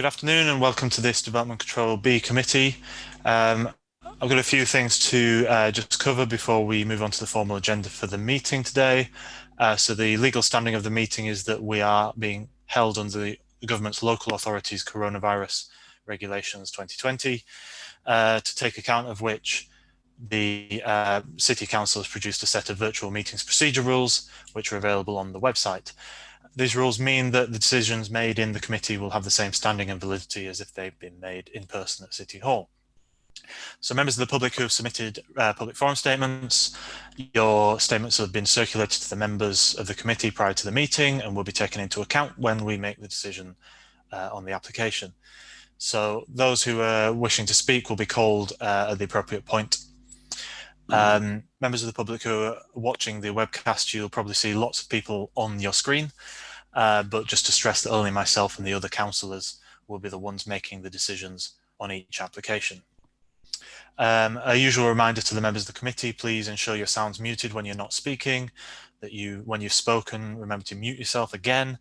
Good afternoon and welcome to this Development Control B committee. I've got a few things to just cover before we move on to the formal agenda for the meeting today. So the legal standing of the meeting is that we are being held under the government's local authorities coronavirus regulations 2020, to take account of which the City Council has produced a set of virtual meetings procedure rules which are available on the website. These rules mean that the decisions made in the committee will have the same standing and validity as if they've been made in person at City Hall. So members of the public who have submitted public forum statements, your statements have been circulated to the members of the committee prior to the meeting and will be taken into account when we make the decision on the application. So those who are wishing to speak will be called at the appropriate point. Members of the public who are watching the webcast, you'll probably see lots of people on your screen, but just to stress that only myself and the other councillors will be the ones making the decisions on each application. A usual reminder to the members of the committee, please ensure your sound's muted when you're not speaking, that when you've spoken, remember to mute yourself again,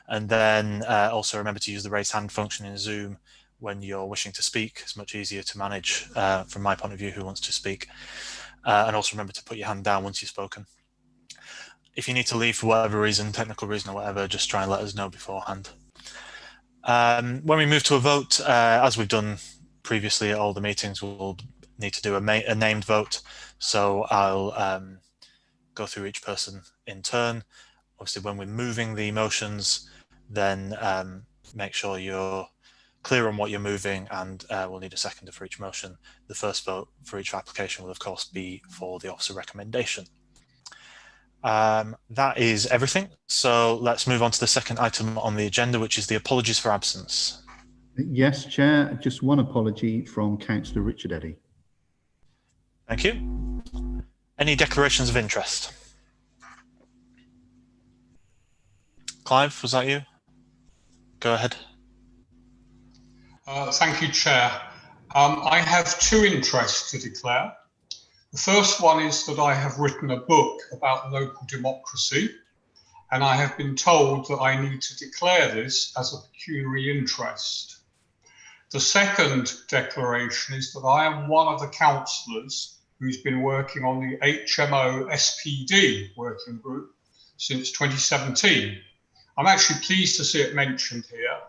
and then also remember to use the raise hand function in Zoom when you're wishing to speak. It's much easier to manage from my point of view who wants to speak. And also remember to put your hand down once you've spoken. If you need to leave for whatever reason, technical reason or whatever, just try and let us know beforehand. When we move to a vote, as we've done previously at all the meetings, we'll need to do a named vote. So I'll go through each person in turn. Obviously, when we're moving the motions, then make sure you're clear on what you're moving, and we'll need a seconder for each motion. The first vote for each application will of course be for the officer recommendation. That is everything. So let's move on to the second item on the agenda, which is the apologies for absence. Yes, Chair, just one apology from Councillor Richard Eddy. Thank you. Any declarations of interest? Clive, was that you? Go ahead. Thank you, Chair. I have two interests to declare. The first one is that I have written a book about local democracy, and I have been told that I need to declare this as a pecuniary interest. The second declaration is that I am one of the councillors who's been working on the HMO SPD working group since 2017. I'm actually pleased to see it mentioned here,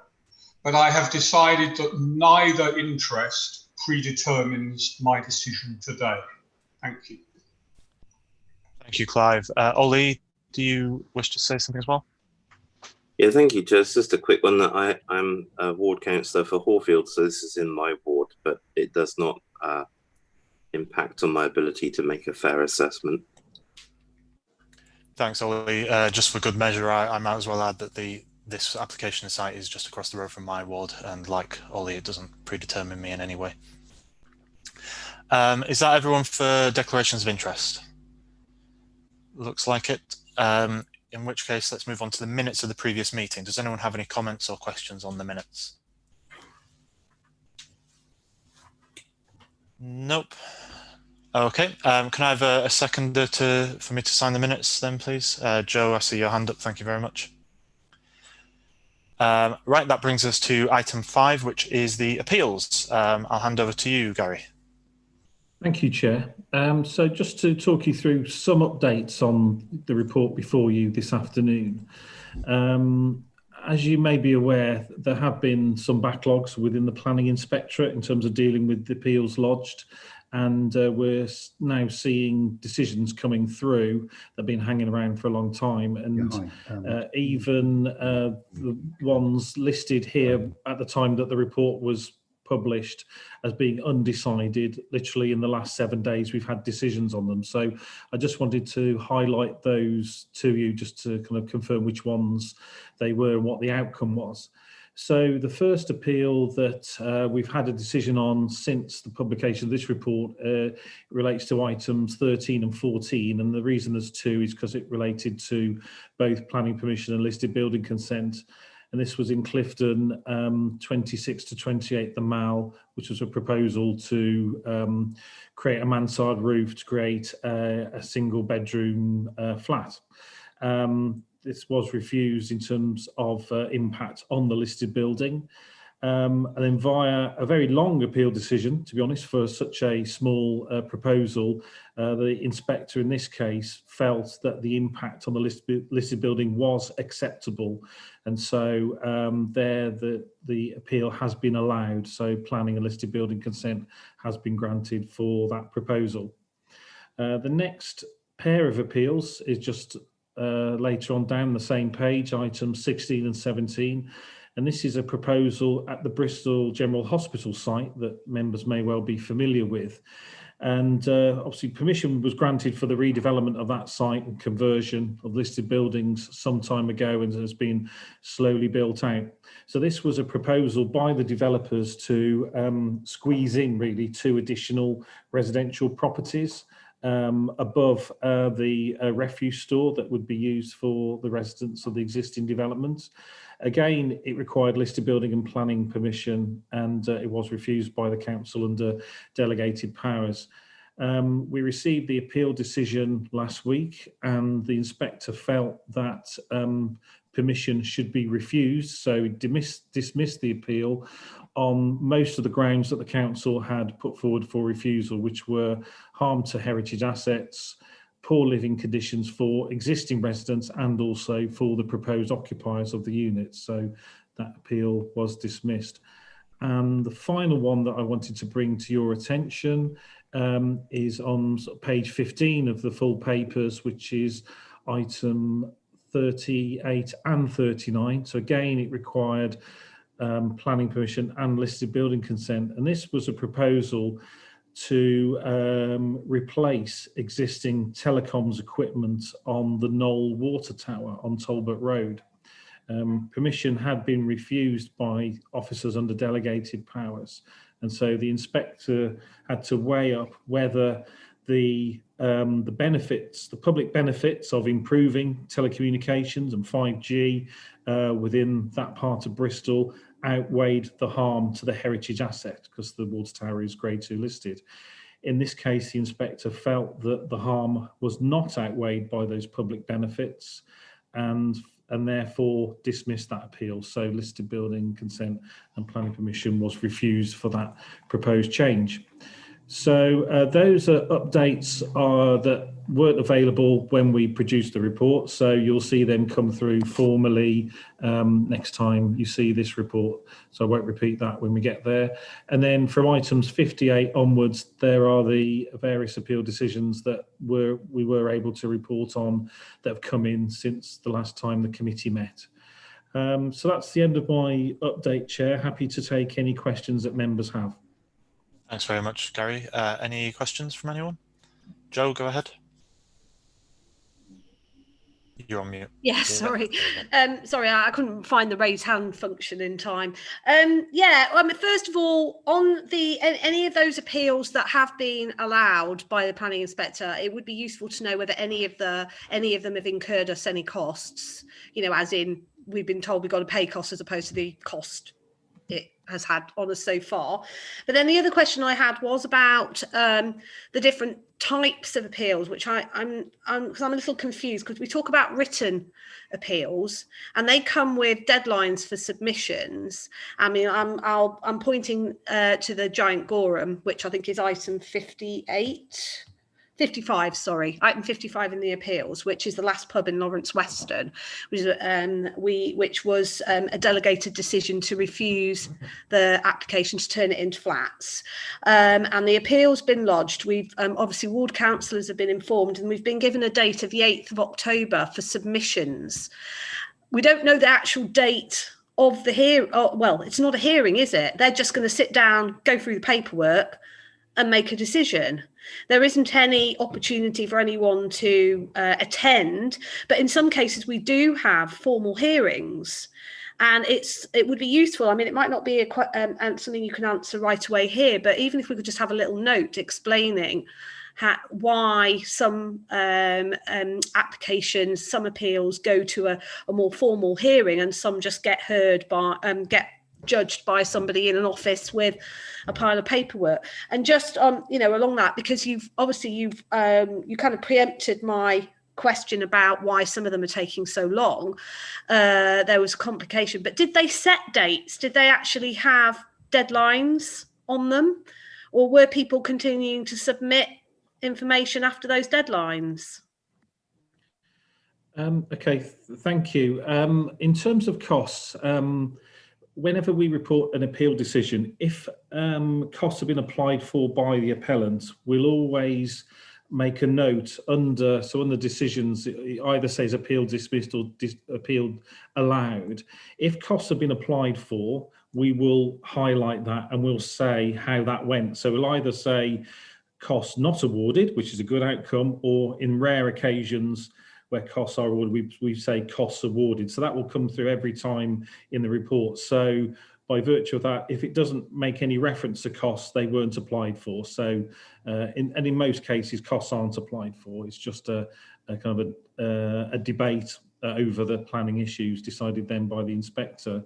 but I have decided that neither interest predetermines my decision today. Thank you. Thank you, Clive. Ollie, do you wish to say something as well? Yeah, thank you, just a quick one. That I'm a ward councillor for Hawthorns, so this is in my ward, but it does not impact on my ability to make a fair assessment. Thanks, Ollie. Just for good measure, I might as well add that this application site is just across the road from my ward, and like Ollie, it doesn't predetermine me in any way. Is that everyone for declarations of interest? Looks like it. In which case, let's move on to the minutes of the previous meeting. Does anyone have any comments or questions on the minutes? Nope. Okay. Can I have a seconder for me to sign the minutes then, please? Joe, I see your hand up. Thank you very much. Right, that brings us to item 5, which is the appeals. I'll hand over to you, Gary. Thank you, Chair. So just to talk you through some updates on the report before you this afternoon. As you may be aware, there have been some backlogs within the Planning Inspectorate in terms of dealing with the appeals lodged, and we're now seeing decisions coming through that have been hanging around for a long time, and even the ones listed here at the time that the report was published as being undecided, literally in the last 7 days we've had decisions on them. So I just wanted to highlight those to you, just to kind of confirm which ones they were and what the outcome was. So the first appeal that we've had a decision on since the publication of this report relates to items 13 and 14, and the reason there's two is because it related to both planning permission and listed building consent. And this was in Clifton, 26 to 28 the Mall, which was a proposal to create a mansard roof to create a single bedroom flat. This was refused in terms of impact on the listed building. And then via a very long appeal decision, to be honest, for such a small proposal, the inspector in this case felt that the impact on the listed building was acceptable. And so the appeal has been allowed. So planning and listed building consent has been granted for that proposal. The next pair of appeals is just later on down the same page, items 16 and 17. And this is a proposal at the Bristol General Hospital site that members may well be familiar with. And obviously permission was granted for the redevelopment of that site and conversion of listed buildings some time ago, and has been slowly built out. So this was a proposal by the developers to squeeze in really 2 additional residential properties above the refuse store that would be used for the residents of the existing developments. Again, it required listed building and planning permission, and it was refused by the council under delegated powers. We received the appeal decision last week, and the inspector felt that permission should be refused, so dismissed the appeal on most of the grounds that the council had put forward for refusal, which were harm to heritage assets, poor living conditions for existing residents, and also for the proposed occupiers of the units. So that appeal was dismissed. And the final one that I wanted to bring to your attention is on page 15 of the full papers, which is item 38 and 39. So again, it required planning permission and listed building consent. And this was a proposal to replace existing telecoms equipment on the Knoll water tower on Talbot Road. Permission had been refused by officers under delegated powers, and so the inspector had to weigh up whether the benefits, the public benefits of improving telecommunications and 5G within that part of Bristol outweighed the harm to the heritage asset, because the water tower is Grade 2 listed. In this case, the inspector felt that the harm was not outweighed by those public benefits, and therefore dismissed that appeal. So listed building consent and planning permission was refused for that proposed change. So those are updates that weren't available when we produced the report. So you'll see them come through formally next time you see this report. So I won't repeat that when we get there. And then from items 58 onwards, there are the various appeal decisions that we were able to report on that have come in since the last time the committee met. So that's the end of my update, Chair. Happy to take any questions that members have. Thanks very much, Gary. Any questions from anyone? Joe, go ahead. You're on mute. Yeah, sorry. Sorry, I couldn't find the raise hand function in time. First of all, on any of those appeals that have been allowed by the planning inspector, it would be useful to know whether any of them have incurred us any costs. You know, as in we've been told we've got to pay costs as opposed to the cost it has had on us so far. But then the other question I had was about the different types of appeals, which I'm a little confused, because we talk about written appeals and they come with deadlines for submissions. I mean, I'm pointing to the Giant Gorham, which I think is item 55, sorry, item 55 in the appeals, which is the last pub in Lawrence Weston, which was a delegated decision to refuse the application to turn it into flats. And the appeal's been lodged. We've obviously ward councillors have been informed, and we've been given a date of the 8th of October for submissions. We don't know the actual date of the hearing. Oh, well, it's not a hearing, is it? They're just going to sit down, go through the paperwork and make a decision. There isn't any opportunity for anyone to attend, but in some cases we do have formal hearings, and it would be useful. I mean, it might not be something you can answer right away here, but even if we could just have a little note explaining why some applications, some appeals go to a more formal hearing, and some just get heard by judged by somebody in an office with a pile of paperwork. And just along that, because you kind of preempted my question about why some of them are taking so long. There was complication, but did they set dates? Did they actually have deadlines on them, or were people continuing to submit information after those deadlines? Okay, thank you. In terms of costs, whenever we report an appeal decision, if costs have been applied for by the appellant, we'll always make a note under decisions. It either says appeal dismissed or appeal allowed. If costs have been applied for, we will highlight that and we'll say how that went. So we'll either say costs not awarded, which is a good outcome, or in rare occasions where costs are awarded, we say costs awarded. So that will come through every time in the report. So by virtue of that, if it doesn't make any reference to costs, they weren't applied for. So in most cases, costs aren't applied for. It's just a kind of a debate over the planning issues decided then by the inspector.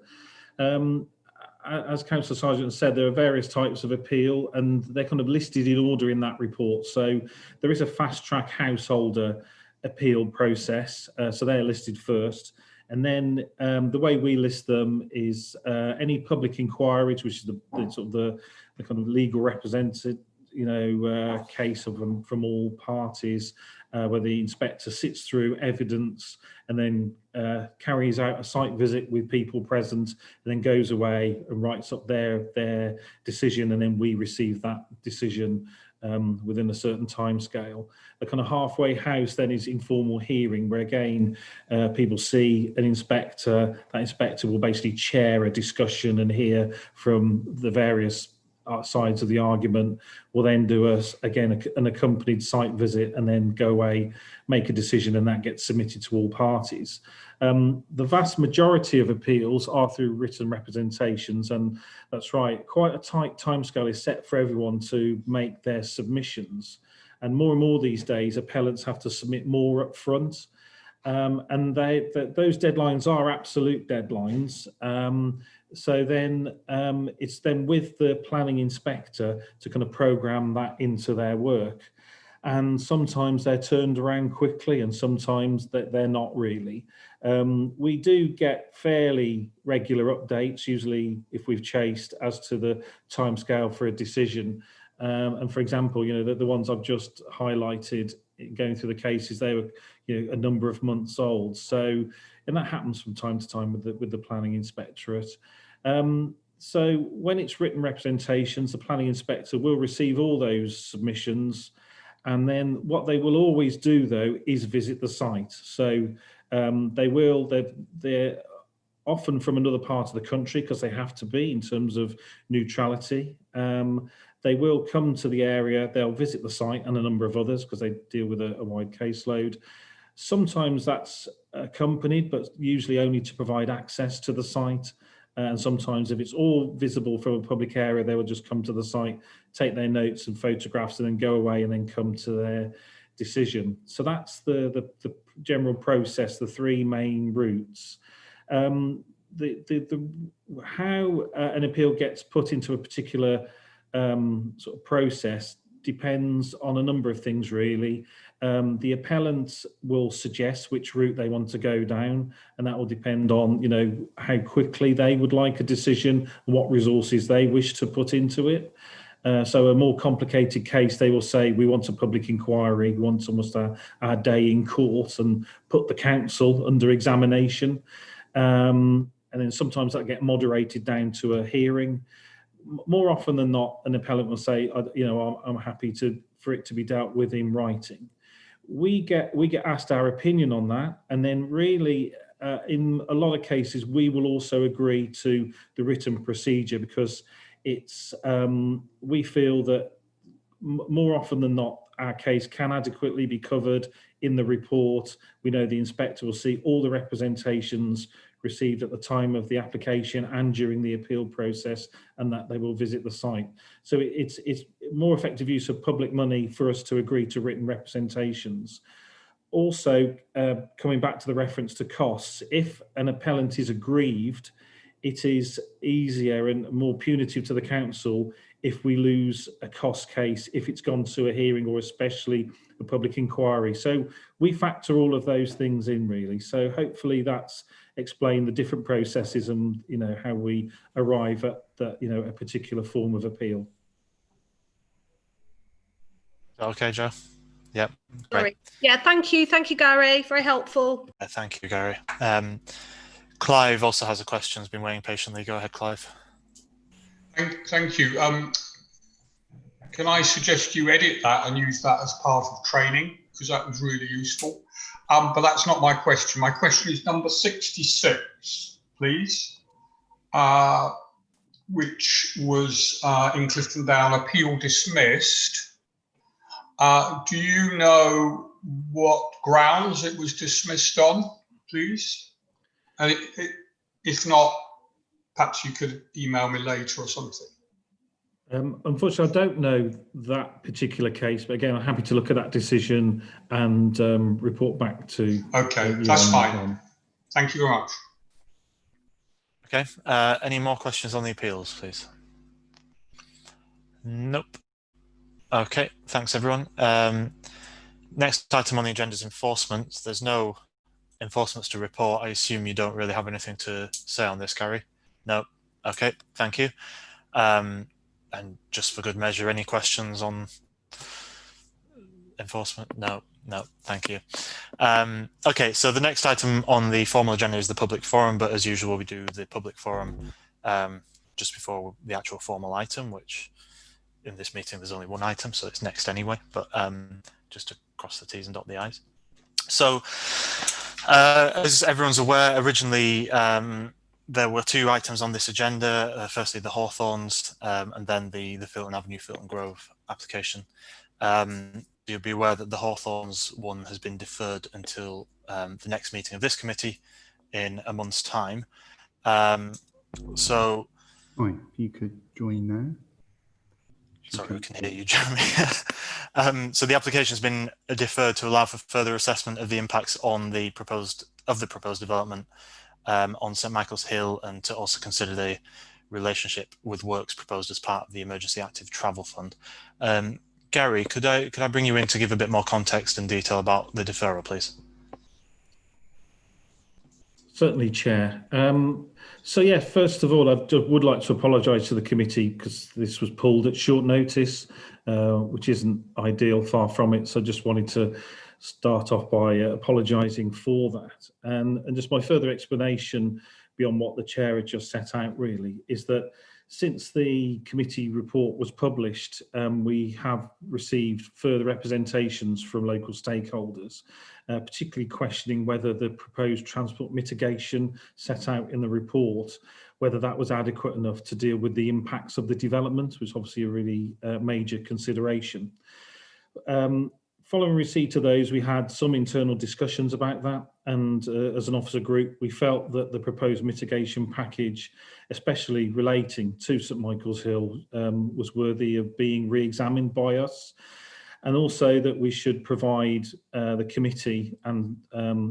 As Councillor Sargent said, there are various types of appeal and they're kind of listed in order in that report. So there is a fast track householder appeal process, so they're listed first, and then the way we list them is any public inquiries, which is the kind of legal represented case of them from all parties, where the inspector sits through evidence and then carries out a site visit with people present, and then goes away and writes up their decision, and then we receive that decision within a certain time scale. A kind of halfway house then is informal hearing, where again people see an inspector. That inspector will basically chair a discussion and hear from the various sides of the argument. Will then do an accompanied site visit and then go away, make a decision, and that gets submitted to all parties. The vast majority of appeals are through written representations, and that's right, quite a tight timescale is set for everyone to make their submissions. And more these days, appellants have to submit more up front. And those deadlines are absolute deadlines. So then it's then with the planning inspector to kind of program that into their work. And sometimes they're turned around quickly and sometimes they're not really. We do get fairly regular updates, usually if we've chased, as to the timescale for a decision. And for example, the ones I've just highlighted going through the cases, they were a number of months old. So, and that happens from time to time with the planning inspectorate. So when it's written representations, the planning inspector will receive all those submissions, and then what they will always do though is visit the site. So they're often from another part of the country because they have to be in terms of neutrality. They will come to the area, they'll visit the site and a number of others because they deal with a wide caseload. Sometimes that's accompanied, but usually only to provide access to the site. And sometimes if it's all visible from a public area, they will just come to the site, take their notes and photographs, and then go away and then come to their decision. So that's the general process, the three main routes. How an appeal gets put into a particular sort of process depends on a number of things really. The appellant will suggest which route they want to go down, and that will depend on how quickly they would like a decision and what resources they wish to put into it. So a more complicated case, they will say, we want a public inquiry, we want almost our day in court and put the council under examination. And then sometimes that get moderated down to a hearing. More often than not, an appellant will say, I'm happy for it to be dealt with in writing. We get asked our opinion on that, and then really in a lot of cases we will also agree to the written procedure, because it's we feel that more often than not our case can adequately be covered in the report. We know the inspector will see all the representations received at the time of the application and during the appeal process, and that they will visit the site. So it's more effective use of public money for us to agree to written representations. Also, coming back to the reference to costs, if an appellant is aggrieved, it is easier and more punitive to the council if we lose a cost case, if it's gone to a hearing, or especially a public inquiry. So we factor all of those things in, really. So hopefully that's explained the different processes and, you know, how we arrive at that, you know, a particular form of appeal. Okay, Joe. Yep. Great. Sorry. Yeah, thank you, Gary. Very helpful. Thank you, Gary. Clive also has a question. Has been waiting patiently. Go ahead, Clive. Thank you. Can I suggest you edit that and use that as part of training, because that was really useful. But that's not my question. My question is number 66, please, which was in Clifton Down, appeal dismissed. Do you know what grounds it was dismissed on, please? And if not, perhaps you could email me later or something. Unfortunately, I don't know that particular case, but again, I'm happy to look at that decision and report back to. Okay, that's fine. Thank you very much. Okay. Any more questions on the appeals, please? Nope. Okay. Thanks, everyone. Next item on the agenda is enforcement. There's no enforcements to report. I assume you don't really have anything to say on this, Gary? No. Okay. Thank you. And just for good measure, any questions on enforcement? No, thank you. Okay, so the next item on the formal agenda is the public forum, but as usual, we do the public forum just before the actual formal item, which in this meeting, there's only one item, so it's next anyway, but just to cross the T's and dot the I's. So as everyone's aware, originally, there were two items on this agenda, firstly the Hawthorns and then the Filton Avenue, Filton Grove application. You'll be aware that the Hawthorns one has been deferred until the next meeting of this committee in a month's time. So... Right, you could join now. Sorry, we can hear you, Jeremy. So the application has been deferred to allow for further assessment of the impacts on the proposed development on St Michael's Hill, and to also consider the relationship with works proposed as part of the Emergency Active Travel Fund. Gary, could I bring you in to give a bit more context and detail about the deferral, please? Certainly, Chair. So yeah, first of all, I would like to apologise to the committee because this was pulled at short notice, which isn't ideal, far from it. So I just wanted to start off by apologising for that. And just my further explanation beyond what the Chair had just set out really is that since the committee report was published, we have received further representations from local stakeholders, particularly questioning whether the proposed transport mitigation set out in the report, whether that was adequate enough to deal with the impacts of the development, which is obviously a really major consideration. Following receipt of those, we had some internal discussions about that, and as an officer group, we felt that the proposed mitigation package, especially relating to St Michael's Hill, was worthy of being re-examined by us, and also that we should provide the committee and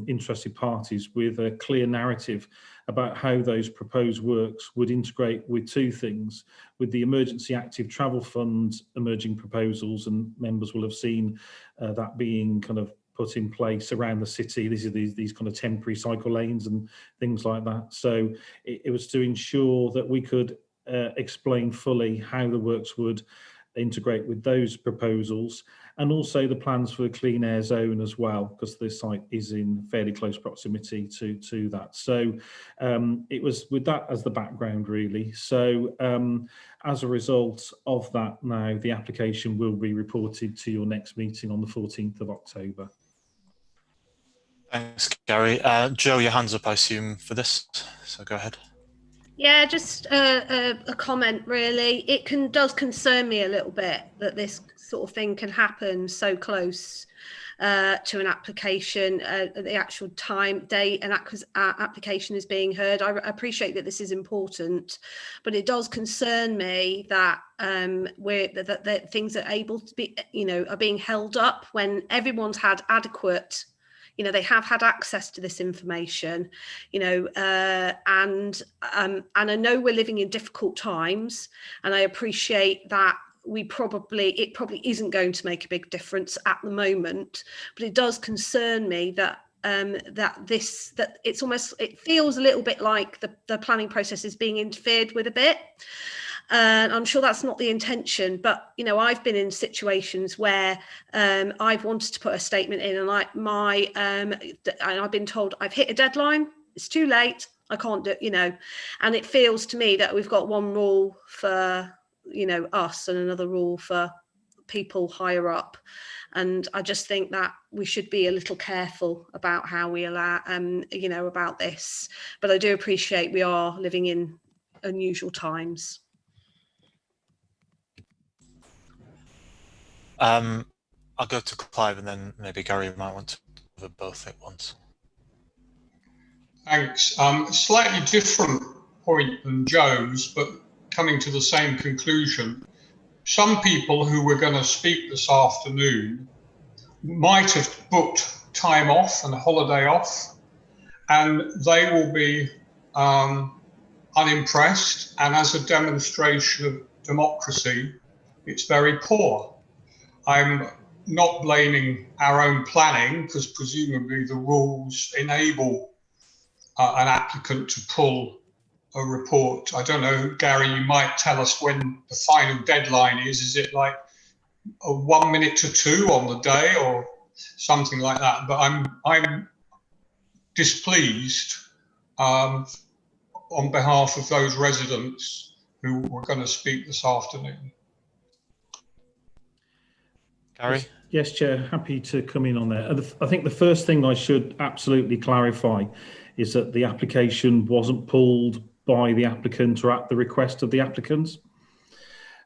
interested parties with a clear narrative about how those proposed works would integrate with two things: with the Emergency Active Travel Fund emerging proposals, and members will have seen that being kind of put in place around the city. These are these kind of temporary cycle lanes and things like that. So it was to ensure that we could explain fully how the works would integrate with those proposals, and also the plans for the clean air zone as well, because the site is in fairly close proximity to that. So it was with that as the background really. So as a result of that, now the application will be reported to your next meeting on the 14th of October. Thanks, Gary. Joe, your hand's up, I assume, for this, so go ahead. Yeah, just a comment really. It does concern me a little bit that this sort of thing can happen so close to an application, the actual time, date, and application is being heard. I appreciate that this is important, but it does concern me that that things are able to be, are being held up when everyone's had adequate You know, they have had access to this information, you know, and I know we're living in difficult times, and I appreciate that it probably isn't going to make a big difference at the moment, but it does concern me that it feels a little bit like the planning process is being interfered with a bit. And I'm sure that's not the intention, but you know, I've been in situations where I've wanted to put a statement in, and I've been told I've hit a deadline, it's too late, I can't do it, you know. And it feels to me that we've got one rule for, you know, us and another rule for people higher up. And I just think that we should be a little careful about how we allow, you know, about this. But I do appreciate we are living in unusual times. I'll go to Clive, and then maybe Gary might want to cover both at once. Thanks. Slightly different point than Joe's, but coming to the same conclusion. Some people who were going to speak this afternoon might have booked time off and a holiday off, and they will be unimpressed. And as a demonstration of democracy, it's very poor. I'm not blaming our own planning, because presumably the rules enable an applicant to pull a report. I don't know, Gary, you might tell us when the final deadline is. Is it like 1 minute to 2 on the day or something like that? But I'm displeased on behalf of those residents who were going to speak this afternoon. Gary? Yes, Chair, happy to come in on there. I think the first thing I should absolutely clarify is that the application wasn't pulled by the applicant or at the request of the applicants.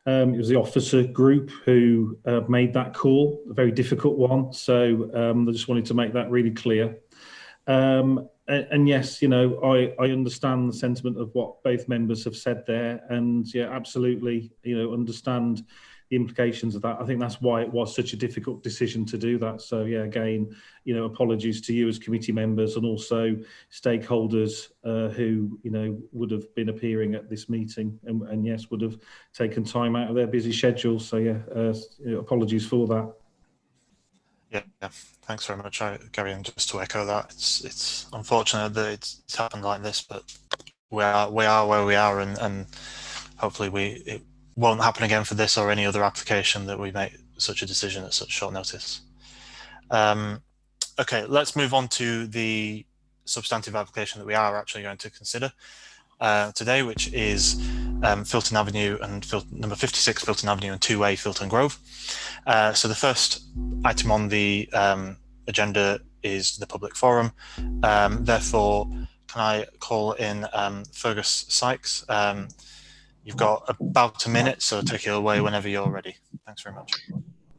It was the officer group who made that call, a very difficult one. So I just wanted to make that really clear. And yes, you know, I understand the sentiment of what both members have said there, and yeah, absolutely, you know, understand the implications of that. I think that's why it was such a difficult decision to do that. So yeah, again, you know, apologies to you as committee members and also stakeholders who, you know, would have been appearing at this meeting and yes, would have taken time out of their busy schedules. So yeah, you know, apologies for that. Yeah, thanks very much, Gary. And just to echo that, it's unfortunate that it's happened like this, but we are where we are, and hopefully it won't happen again for this or any other application that we make such a decision at such short notice. Okay, let's move on to the substantive application that we are actually going to consider today, which is Filton Avenue and number 56 Filton Avenue and 2A Filton Grove. So the first item on the agenda is the public forum. Therefore, can I call in Fergus Sykes? You've got about a minute, so take it away whenever you're ready. Thanks very much.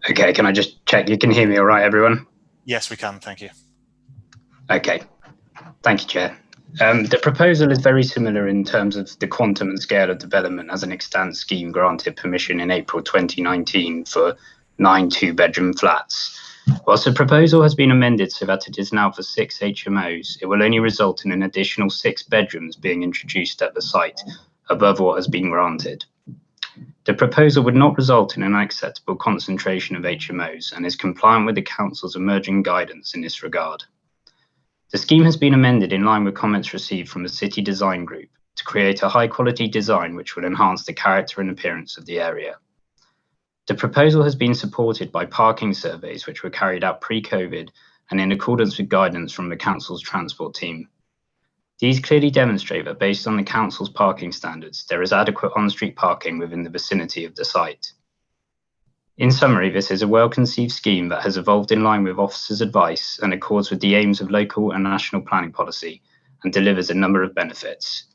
Okay, can I just check you can hear me all right, everyone? Yes, we can, thank you. Okay, thank you, Chair. The proposal is very similar in terms of the quantum and scale of development as an extant scheme granted permission in April 2019 for 9 two-bedroom flats. Whilst the proposal has been amended so that it is now for 6 HMOs, it will only result in an additional 6 bedrooms being introduced at the site above what has been granted. The proposal would not result in an acceptable concentration of HMOs and is compliant with the Council's emerging guidance in this regard. The scheme has been amended in line with comments received from the City Design Group to create a high-quality design which will enhance the character and appearance of the area. The proposal has been supported by parking surveys which were carried out pre-COVID and in accordance with guidance from the Council's transport team. These clearly demonstrate that based on the Council's parking standards, there is adequate on-street parking within the vicinity of the site. In summary, this is a well-conceived scheme that has evolved in line with officers' advice and accords with the aims of local and national planning policy and delivers a number of benefits.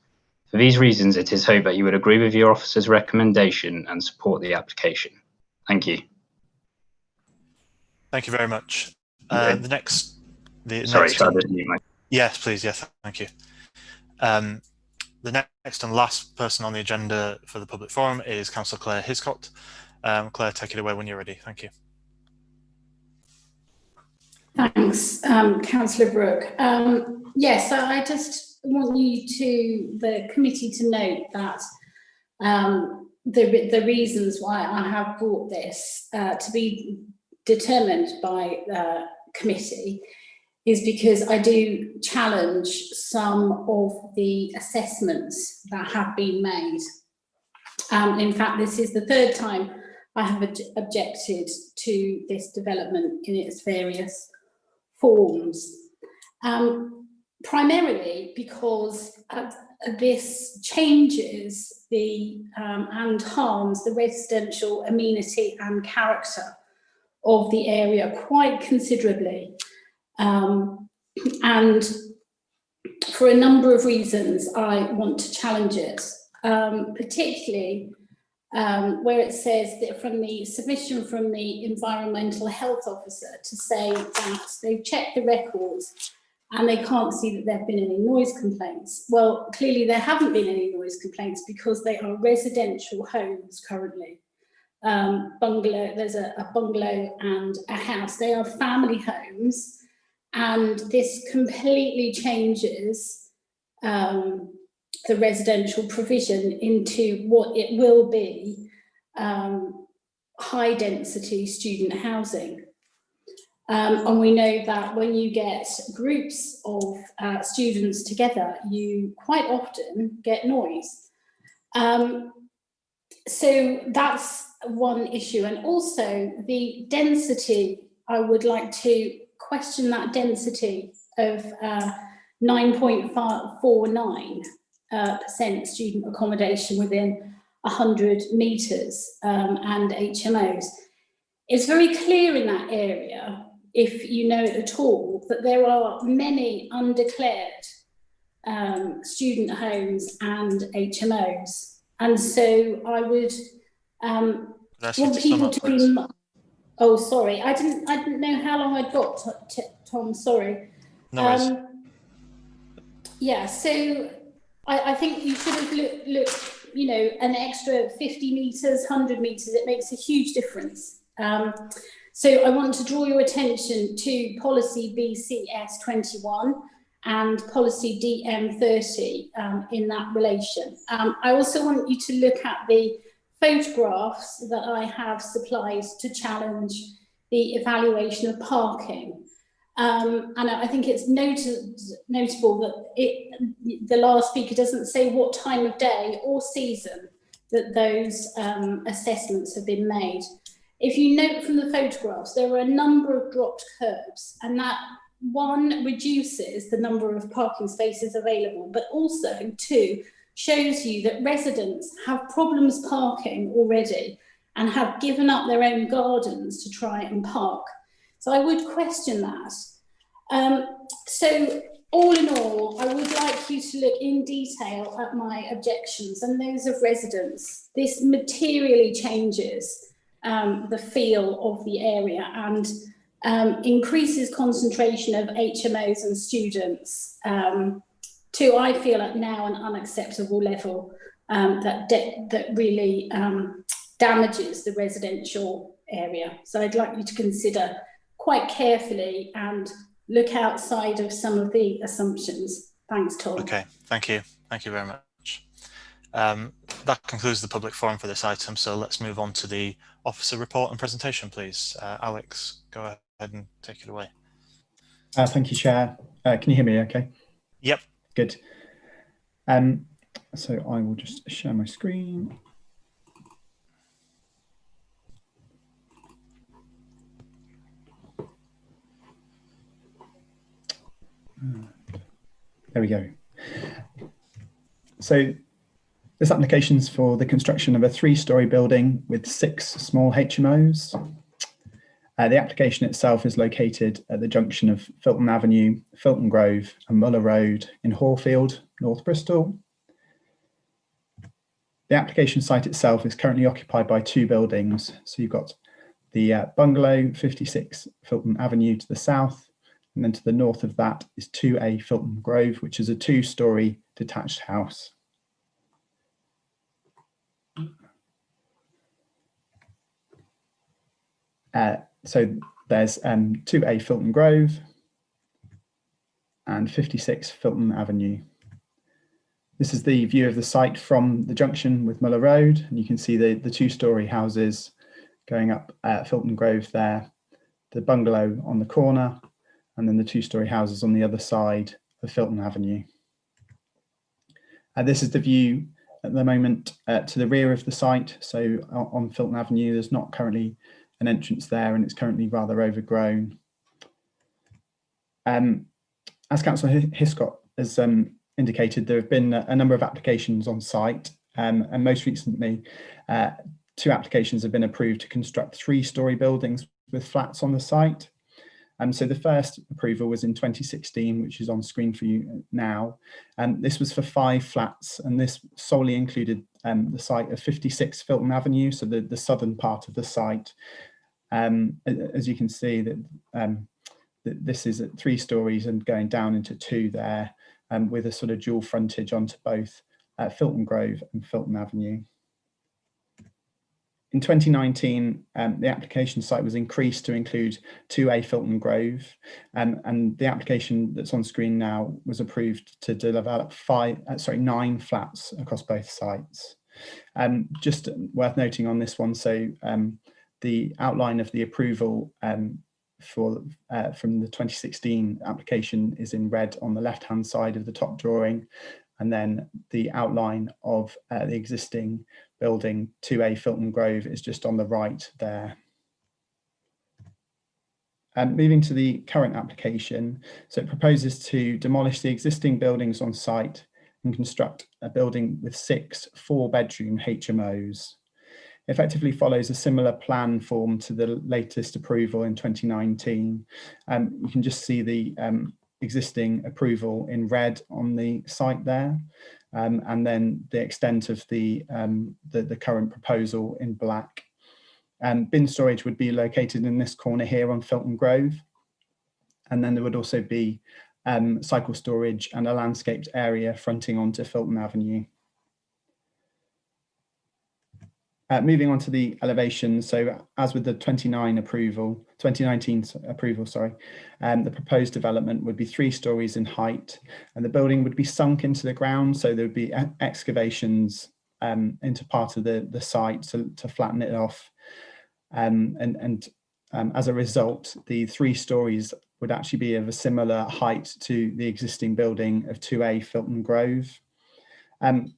For these reasons, it is hoped that you would agree with your officer's recommendation and support the application. Thank you. Thank you very much. Sorry, shall I just mute my... Yes, please. Yes, thank you. The next and last person on the agenda for the public forum is Councillor Claire Hiscott. Claire, take it away when you're ready. Thank you. Thanks, Councillor Brooke. Yes, so I just want the committee to note that the reasons why I have brought this to be determined by committee is because I do challenge some of the assessments that have been made. In fact, this is the third time I have objected to this development in its various forms. Primarily because this changes and harms the residential amenity and character of the area quite considerably. And for a number of reasons, I want to challenge it, particularly where it says that from the submission from the environmental health officer to say that they've checked the records and they can't see that there have been any noise complaints. Well, clearly there haven't been any noise complaints because they are residential homes currently. There's a bungalow and a house. They are family homes, and this completely changes the residential provision into what it will be high density student housing. And we know that when you get groups of students together, you quite often get noise. So that's one issue. And also the density, I would like to question that density of 9.49% student accommodation within 100 metres and HMOs. It's very clear in that area, if you know it at all, that there are many undeclared student homes and HMOs. And so I would want people to be... Oh, sorry, I didn't know how long I'd got, Tom, sorry. No worries. Yeah, so I think you should have looked, you know, an extra 50 metres, 100 metres, it makes a huge difference. So I want to draw your attention to policy BCS 21 and policy DM 30 in that relation. I also want you to look at the photographs that I have supplied to challenge the evaluation of parking. And I think it's notable that the last speaker doesn't say what time of day or season that those assessments have been made. If you note from the photographs, there are a number of dropped curbs, and that one reduces the number of parking spaces available, but also two, shows you that residents have problems parking already and have given up their own gardens to try and park. So I would question that. So all in all, I would like you to look in detail at my objections and those of residents. This materially changes the feel of the area and increases concentration of HMOs and students to, I feel, at now an unacceptable level that really damages the residential area. So I'd like you to consider quite carefully and look outside of some of the assumptions. Thanks, Tom. Okay, thank you. Thank you very much. That concludes the public forum for this item, so let's move on to the officer report and presentation, please. Alex, go ahead and take it away. Thank you, Chair. Can you hear me okay? Yep. Good. So I will just share my screen. There we go. So this application is for the construction of a 3-storey building with 6 small HMOs. The application itself is located at the junction of Filton Avenue, Filton Grove and Muller Road in Hawfield, North Bristol. The application site itself is currently occupied by 2 buildings. So you've got the bungalow 56 Filton Avenue to the south, and then to the north of that is 2A Filton Grove, which is a 2-storey detached house. So there's 2A Filton Grove and 56 Filton Avenue. This is the view of the site from the junction with Muller Road, and you can see the two-storey houses going up Filton Grove there, the bungalow on the corner, and then the two-storey houses on the other side of Filton Avenue. This is the view at the moment to the rear of the site. So on Filton Avenue, there's not currently an entrance there, and it's currently rather overgrown. As Councillor Hiscott has indicated, there have been a number of applications on site, and most recently, 2 applications have been approved to construct 3-storey buildings with flats on the site. So the first approval was in 2016, which is on screen for you now. This was for 5 flats, and this solely included the site of 56 Filton Avenue, so the southern part of the site. As you can see, that this is at 3 stories and going down into 2 there, with a sort of dual frontage onto both Filton Grove and Filton Avenue. In 2019, the application site was increased to include 2A Filton Grove, and the application that's on screen now was approved to develop 9 flats across both sites. Just worth noting on this one, so the outline of the approval from the 2016 application is in red on the left-hand side of the top drawing, and then the outline of the existing building 2A Filton Grove is just on the right there. Moving to the current application, so it proposes to demolish the existing buildings on site and construct a building with 6 4-bedroom HMOs. Effectively follows a similar plan form to the latest approval in 2019. You can just see the existing approval in red on the site there, and then the extent of the current proposal in black. Bin storage would be located in this corner here on Filton Grove, and then there would also be cycle storage and a landscaped area fronting onto Filton Avenue. Moving on to the elevation, so as with the 2019 approval, the proposed development would be 3 stories in height, and the building would be sunk into the ground, so there would be excavations into part of the site to flatten it off, and as a result, the 3 stories would actually be of a similar height to the existing building of 2A Filton Grove.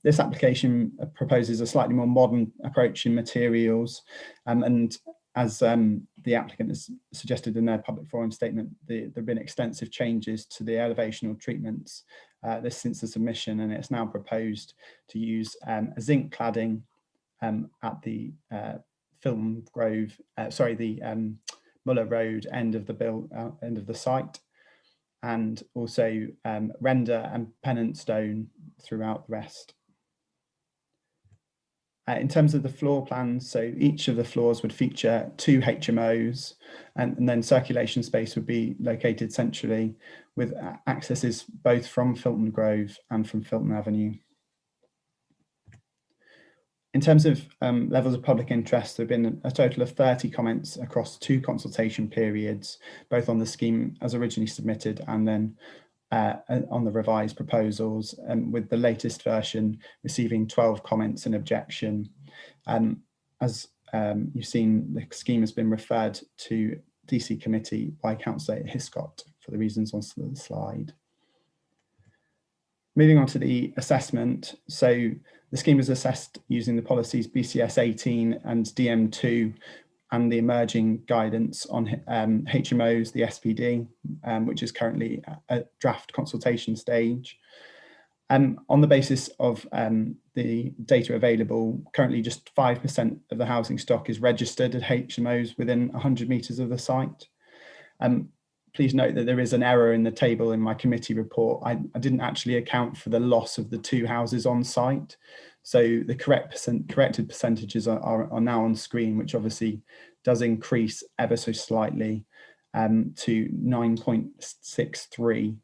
This application proposes a slightly more modern approach in materials, and as the applicant has suggested in their public forum statement, there have been extensive changes to the elevational treatments since the submission, and it's now proposed to use a zinc cladding at the Filton Grove, the Muller Road end of the site, and also render and pennant stone throughout the rest. In terms of the floor plans, so each of the floors would feature 2 HMOs, and then circulation space would be located centrally with accesses both from Filton Grove and from Filton Avenue. In terms of levels of public interest, there have been a total of 30 comments across 2 consultation periods, both on the scheme as originally submitted and then on the revised proposals, with the latest version receiving 12 comments in objection. As you've seen, the scheme has been referred to DC committee by Councillor Hiscott for the reasons on the slide. Moving on to the assessment, so the scheme was assessed using the policies BCS 18 and DM2 and the emerging guidance on HMOs, the SPD, which is currently at draft consultation stage. On the basis of the data available, currently just 5% of the housing stock is registered at HMOs within 100 metres of the site. Please note that there is an error in the table in my committee report. I didn't actually account for the loss of the 2 houses on site. So the corrected percentages are now on screen, which obviously does increase ever so slightly to 9.63.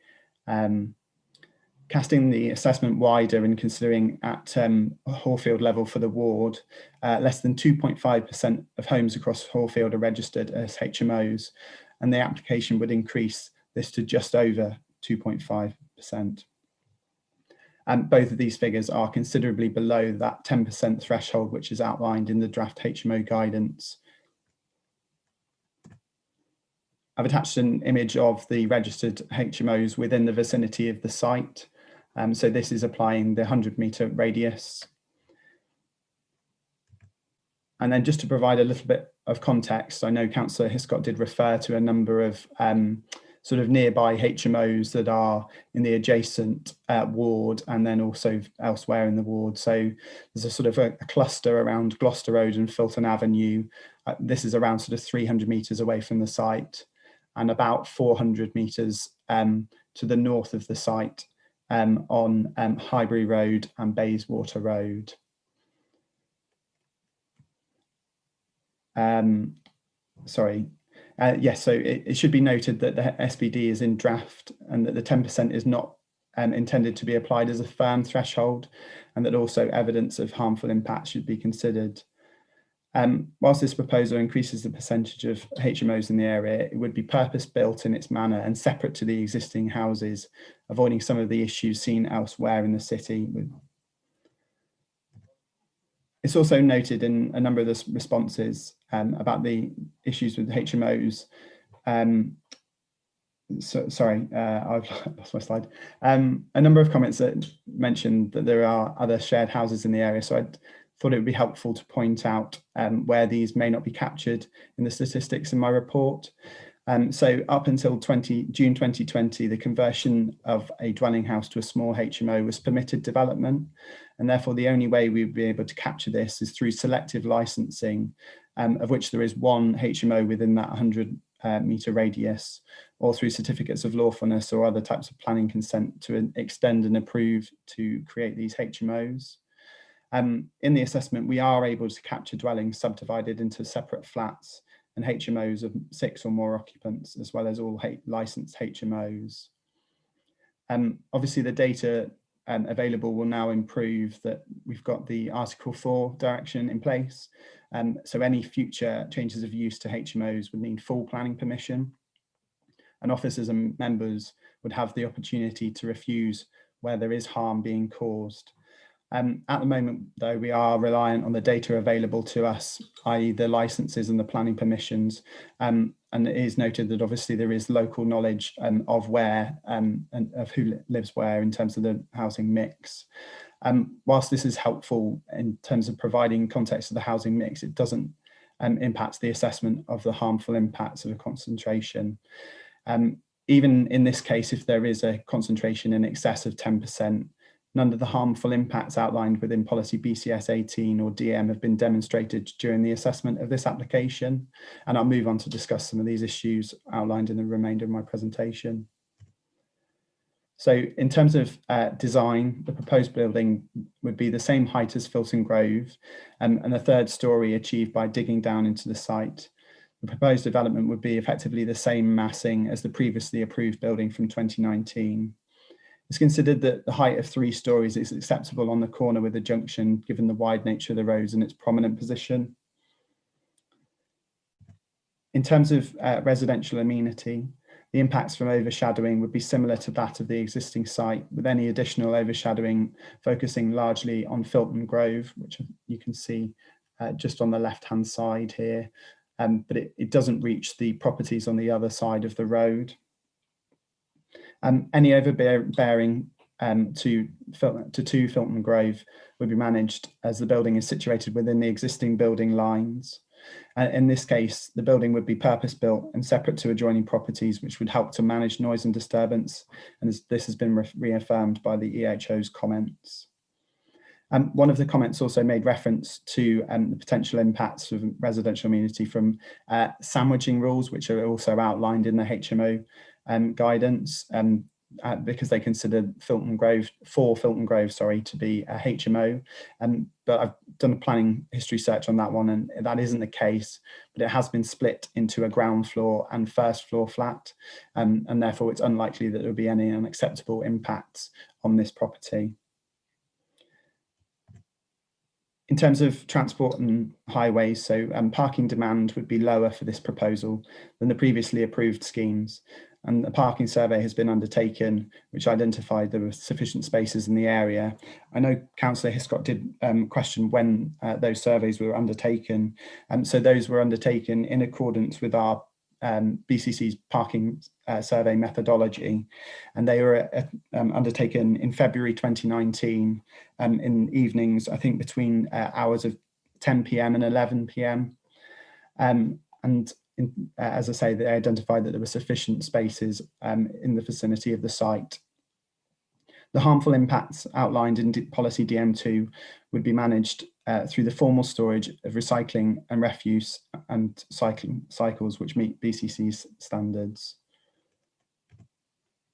Casting the assessment wider and considering at Hawfield level for the ward, less than 2.5% of homes across Hawfield are registered as HMOs, and the application would increase this to just over 2.5%. And both of these figures are considerably below that 10% threshold, which is outlined in the draft HMO guidance. I've attached an image of the registered HMOs within the vicinity of the site. So this is applying the 100-metre radius. And then just to provide a little bit of context, I know Councillor Hiscott did refer to a number of sort of nearby HMOs that are in the adjacent ward and then also elsewhere in the ward. So there's a sort of a cluster around Gloucester Road and Filton Avenue. This is around sort of 300 metres away from the site and about 400 metres to the north of the site on Highbury Road and Bayswater Road. Yes, so it should be noted that the SPD is in draft and that the 10% is not intended to be applied as a firm threshold, and that also evidence of harmful impact should be considered. Whilst this proposal increases the percentage of HMOs in the area, it would be purpose-built in its manner and separate to the existing houses, avoiding some of the issues seen elsewhere in the city. It's also noted in a number of the responses about the issues with HMOs. Sorry, I've lost my slide. A number of comments that mentioned that there are other shared houses in the area, so I thought it would be helpful to point out where these may not be captured in the statistics in my report. So up until June 2020, the conversion of a dwelling house to a small HMO was permitted development, and therefore the only way we would be able to capture this is through selective licensing, of which there is one HMO within that 100-metre radius, or through certificates of lawfulness or other types of planning consent to extend and approve to create these HMOs. In the assessment, we are able to capture dwellings subdivided into separate flats and HMOs of 6 or more occupants, as well as all licensed HMOs. Obviously, the data available will now improve that we've got the Article 4 direction in place. So any future changes of use to HMOs would need full planning permission, and officers and members would have the opportunity to refuse where there is harm being caused. At the moment, though, we are reliant on the data available to us, i.e. the licenses and the planning permissions, and it is noted that obviously there is local knowledge of where and of who lives where in terms of the housing mix. Whilst this is helpful in terms of providing context of the housing mix, it doesn't impact the assessment of the harmful impacts of a concentration. Even in this case, if there is a concentration in excess of 10%, none of the harmful impacts outlined within policy BCS 18 or DM have been demonstrated during the assessment of this application. And I'll move on to discuss some of these issues outlined in the remainder of my presentation. So in terms of design, the proposed building would be the same height as Filton Grove and a third story achieved by digging down into the site. The proposed development would be effectively the same massing as the previously approved building from 2019. It's considered that the height of 3 stories is acceptable on the corner with the junction, given the wide nature of the roads and its prominent position. In terms of residential amenity, the impacts from overshadowing would be similar to that of the existing site, with any additional overshadowing focusing largely on Filton Grove, which you can see just on the left-hand side here, but it doesn't reach the properties on the other side of the road. Any overbearing to 2 Filton Grove would be managed as the building is situated within the existing building lines. In this case, the building would be purpose-built and separate to adjoining properties, which would help to manage noise and disturbance. And this has been reaffirmed by the EHO's comments. One of the comments also made reference to the potential impacts of residential amenity from sandwiching rules, which are also outlined in the HMO guidance. because they considered Filton Grove to be a HMO. But I've done a planning history search on that one, and that isn't the case, but it has been split into a ground floor and first floor flat, and therefore it's unlikely that there will be any unacceptable impacts on this property. In terms of transport and highways, so parking demand would be lower for this proposal than the previously approved schemes. And a parking survey has been undertaken, which identified there were sufficient spaces in the area. I know Councillor Hiscott did question when those surveys were undertaken. So those were undertaken in accordance with our BCC's parking survey methodology, and they were undertaken in February 2019 in evenings, I think between hours of 10 p.m. and 11 p.m. As I say, they identified that there were sufficient spaces in the vicinity of the site. The harmful impacts outlined in policy DM2 would be managed through the formal storage of recycling and refuse and cycles which meet BCC's standards.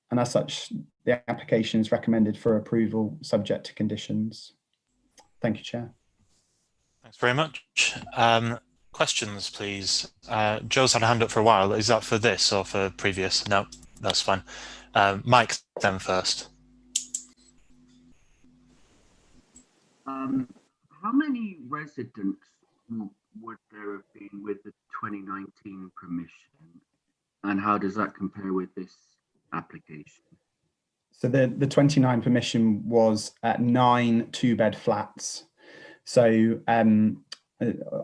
And as such, the application is recommended for approval subject to conditions. Thank you, Chair. Thanks very much. Questions, please. Joe's had a hand up for a while. Is that for this or for previous? No, that's fine. Mike, then first. How many residents would there have been with the 2019 permission, and how does that compare with this application? So the 29 permission was at 9 2-bed flats. So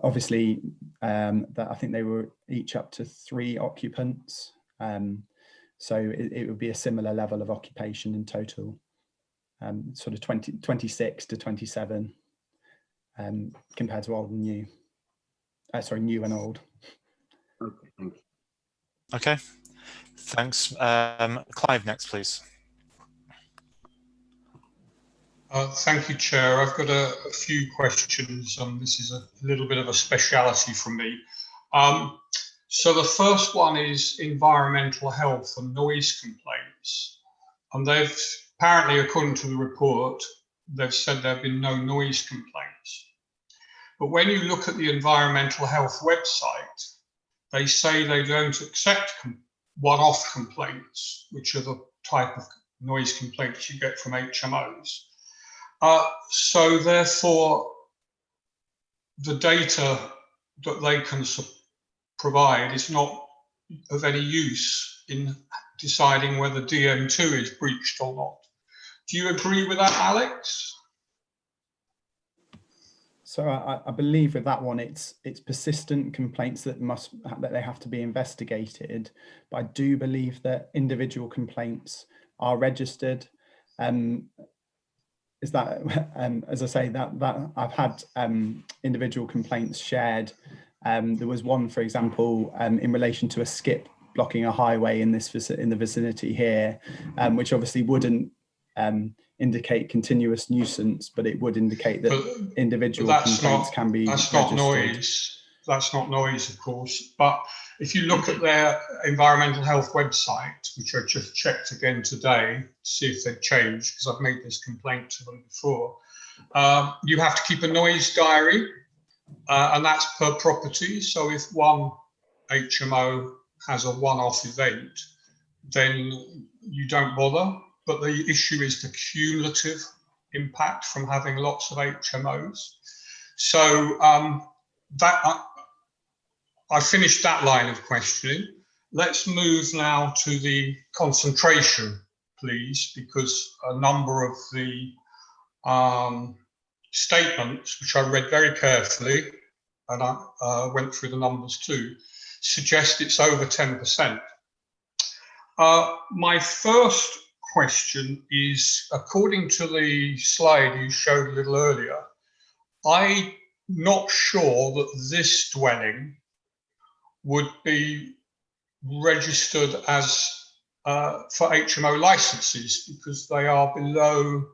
obviously, that I think they were each up to 3 occupants. So it would be a similar level of occupation in total, sort of 26 to 27, compared to old and new. Sorry, new and old. Okay, thank you. Okay, thanks. Clive, next, please. Thank you, Chair. I've got a few questions. This is a little bit of a speciality from me. So the first one is environmental health and noise complaints. And they've apparently, according to the report, they've said there have been no noise complaints. But when you look at the environmental health website, they say they don't accept one-off complaints, which are the type of noise complaints you get from HMOs. So therefore, the data that they can provide is not of any use in deciding whether DM2 is breached or not. Do you agree with that, Alex? So I believe with that one, it's persistent complaints that they have to be investigated. But I do believe that individual complaints are registered. Is that, as I say, that I've had individual complaints shared. There was one, for example, in relation to a skip blocking a highway in the vicinity here, which obviously wouldn't indicate continuous nuisance, but it would indicate that individual complaints can be registered. That's not noise. That's not noise, of course. But if you look at their environmental health website, which I just checked again today to see if they've changed, because I've made this complaint to them before, you have to keep a noise diary, and that's per property. So if one HMO has a one-off event, then you don't bother. But the issue is the cumulative impact from having lots of HMOs. So I finished that line of questioning. Let's move now to the concentration, please, because a number of the statements, which I read very carefully, and I went through the numbers too, suggest it's over 10%. My first question is, according to the slide you showed a little earlier, I'm not sure that this dwelling would be registered as for HMO licenses, because they are below,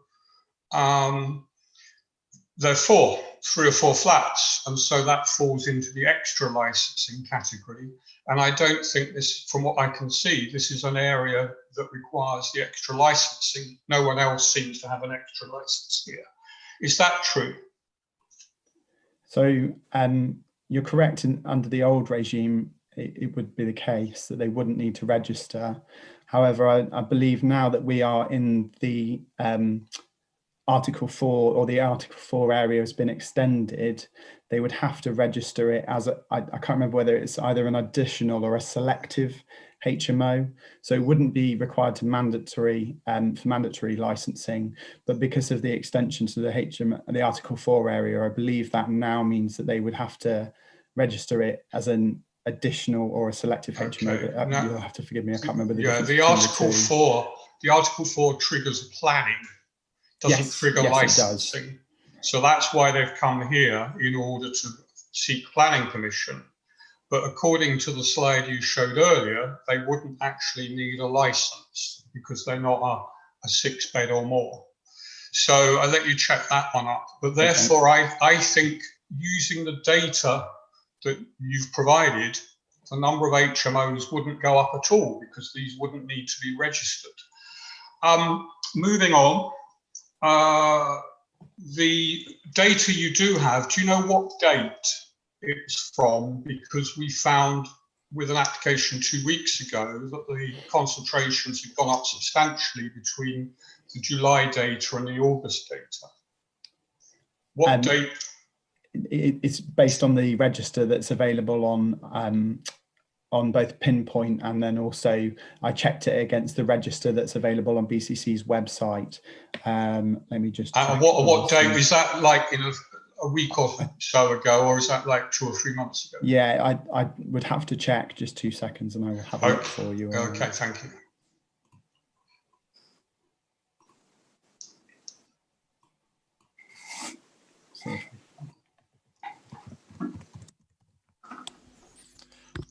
they're 4 3 or 4 flats, and so that falls into the extra licensing category. And I don't think this, from what I can see, this is an area that requires the extra licensing. No one else seems to have an extra license here. Is that true? So you're correct. Under the old regime, it would be the case that they wouldn't need to register. However, I believe now that we are in the Article 4, or the Article 4 area has been extended, they would have to register it as I can't remember whether it's either an additional or a selective HMO. So it wouldn't be required to mandatory for mandatory licensing, but because of the extension to the HMO, the Article 4 area, I believe that now means that they would have to register it as an additional or a selective HMO. But you'll have to forgive me, I can't remember the difference. The Article 4 triggers planning. Doesn't trigger licensing. So that's why they've come here, in order to seek planning permission. But according to the slide you showed earlier, they wouldn't actually need a license because they're not a 6-bed or more. So I'll let you check that one up. But therefore, I think using the data that you've provided, the number of HMOs wouldn't go up at all because these wouldn't need to be registered. Moving on. The data you do have, do you know what date it's from? Because we found with an application 2 weeks ago that the concentrations have gone up substantially between the July data and the August data. What date? It's based on the register that's available on both Pinpoint, and then also I checked it against the register that's available on BCC's website. Let me just. What date is that? Like in a week or so ago, or is that like 2 or 3 months ago? Yeah, I would have to check. Just 2 seconds, and I will have a look for you. Okay, thank you.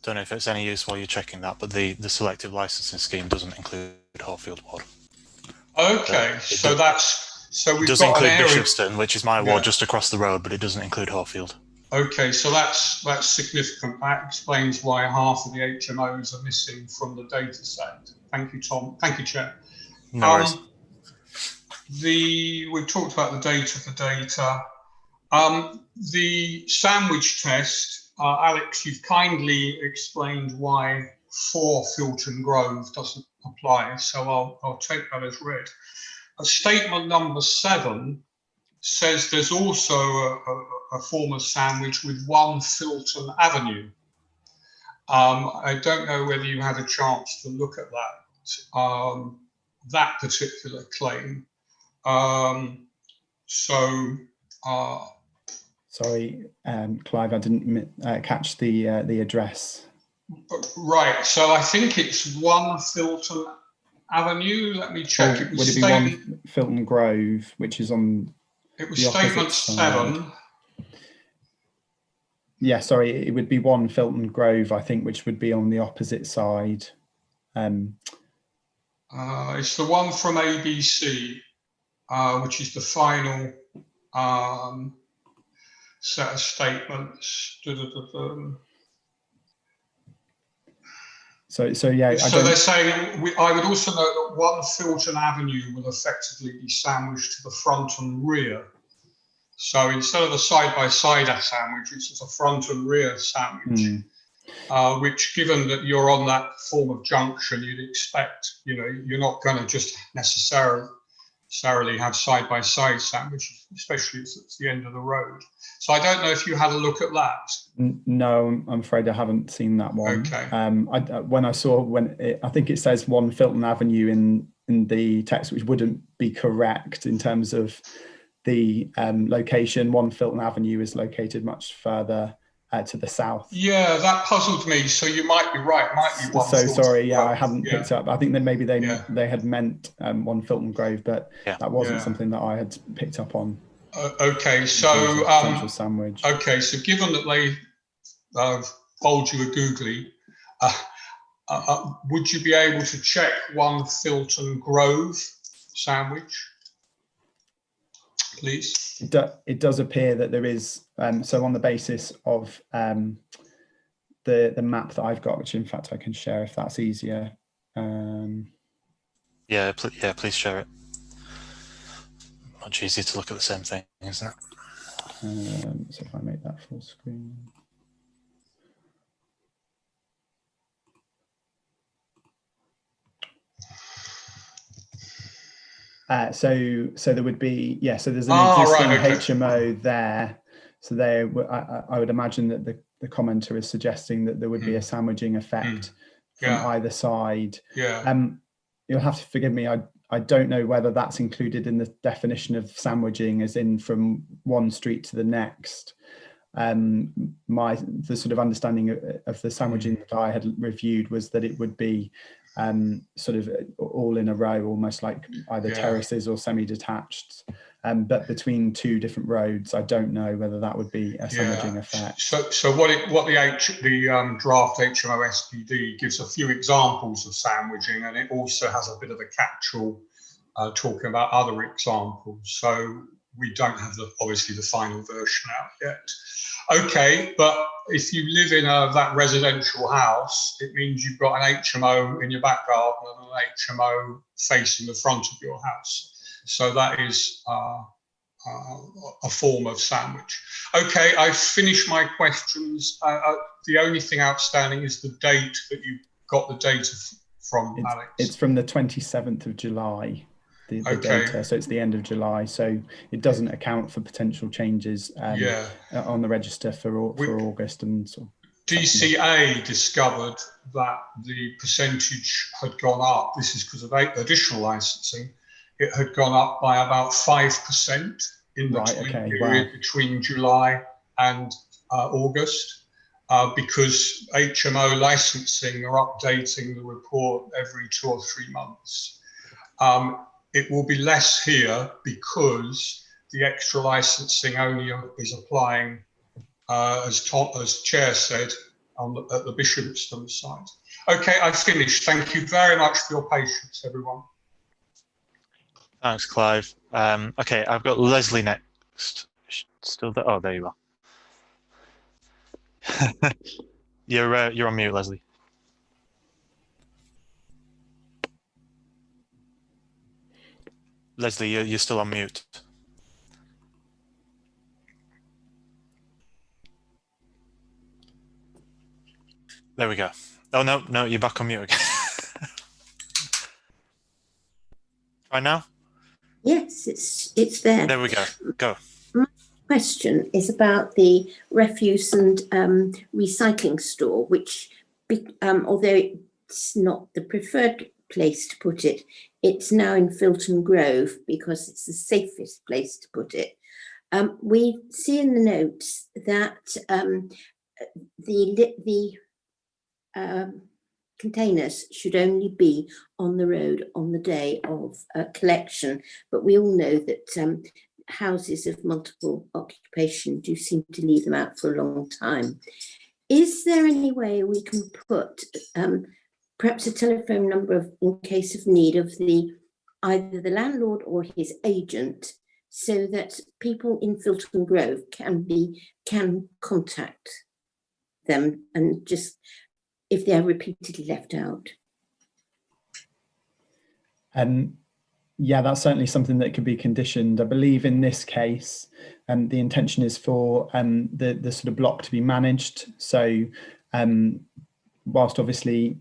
Don't know if it's any use while you're checking that, but the selective licensing scheme doesn't include Hawthorns ward. Okay, so we've does got include an area. Bishopston, which is my ward just across the road, but it doesn't include Hawthorns. Okay, so that's significant. That explains why half of the HMOs are missing from the data set. Thank you, Tom. Thank you, Chair. No worries. We've talked about the data for data. The sandwich test. Alex, you've kindly explained why 4 Filton Grove doesn't apply, so I'll take that as read. Statement number 7 says there's also a form of sandwich with 1 Filton Avenue. I don't know whether you had a chance to look at that particular claim. Sorry, Clive, I didn't catch the address. Right, so I think it's 1 Filton Avenue. Let me check. Would it be 1 Filton Grove, which is on? It was statement 7. Yeah, sorry, it would be 1 Filton Grove, I think, which would be on the opposite side. It's the one from ABC, which is the final set of statements. So yeah. So they're saying, I would also note that 1 Filton Avenue will effectively be sandwiched to the front and rear. So instead of a side-by-side sandwich, it's a front and rear sandwich, which, given that you're on that form of junction, you'd expect, you're not going to just necessarily have side-by-side sandwiches, especially if it's the end of the road. So I don't know if you had a look at that. No, I'm afraid I haven't seen that one. Okay. I think it says 1 Filton Avenue in the text, which wouldn't be correct in terms of the location. 1 Filton Avenue is located much further to the south. Yeah, that puzzled me. So you might be right. It might be 1. So sorry, I hadn't picked up. I think that maybe they had meant 1 Filton Grove, but that wasn't something that I had picked up on. Okay, so sandwich. Okay, so given that they bowled you a googly, would you be able to check 1 Filton Grove sandwich? please. It does appear that there is, so on the basis of the map that I've got, which in fact I can share if that's easier. Yeah, please share it. Much easier to look at the same thing, isn't it? So if I make that full screen. So there would be, yeah, so there's an existing right, okay. HMO there. So there, I would imagine that the commenter is suggesting that there would be a sandwiching effect from either side. Yeah. You'll have to forgive me. I don't know whether that's included in the definition of sandwiching, as in from one street to the next. The sort of understanding of the sandwiching that I had reviewed was that it would be sort of all in a row, almost like either terraces or semi-detached. But between two different roads, I don't know whether that would be a sandwiching effect. So what the draft HMO SPD gives a few examples of sandwiching, and it also has a bit of a catch-all talking about other examples. So we don't have obviously the final version out yet. Okay, but if you live in that residential house, it means you've got an HMO in your back garden and an HMO facing the front of your house. So that is a form of sandwich. Okay, I've finished my questions. The only thing outstanding is the date that you got the data from, Alex. It's from the 27th of July. The data, so it's the end of July, so it doesn't account for potential changes on the register for August and so on. DCA discovered that the percentage had gone up. This is because of additional licensing. It had gone up by about 5% in the period between July and August, because HMO licensing are updating the report every 2 or 3 months. It will be less here because the extra licensing only is applying, as Chair said, at the Bishopston site. Okay, I've finished. Thank you very much for your patience, everyone. Thanks, Clive. Okay, I've got Leslie next. Still there? Oh, there you are. You're on mute, Leslie. Leslie, you're still on mute. There we go. Oh, no, you're back on mute again. Right now? Yes, it's there. There we go. Go. My question is about the refuse and recycling store, which, although it's not the preferred place to put it, it's now in Filton Grove because it's the safest place to put it. We see in the notes that the containers should only be on the road on the day of collection, but we all know that houses of multiple occupation do seem to leave them out for a long time. Is there any way we can put perhaps a telephone number in case of need of either the landlord or his agent, so that people in Filton Grove can contact them and just if they are repeatedly left out? Yeah, that's certainly something that could be conditioned. I believe in this case, the intention is for the sort of block to be managed. So whilst obviously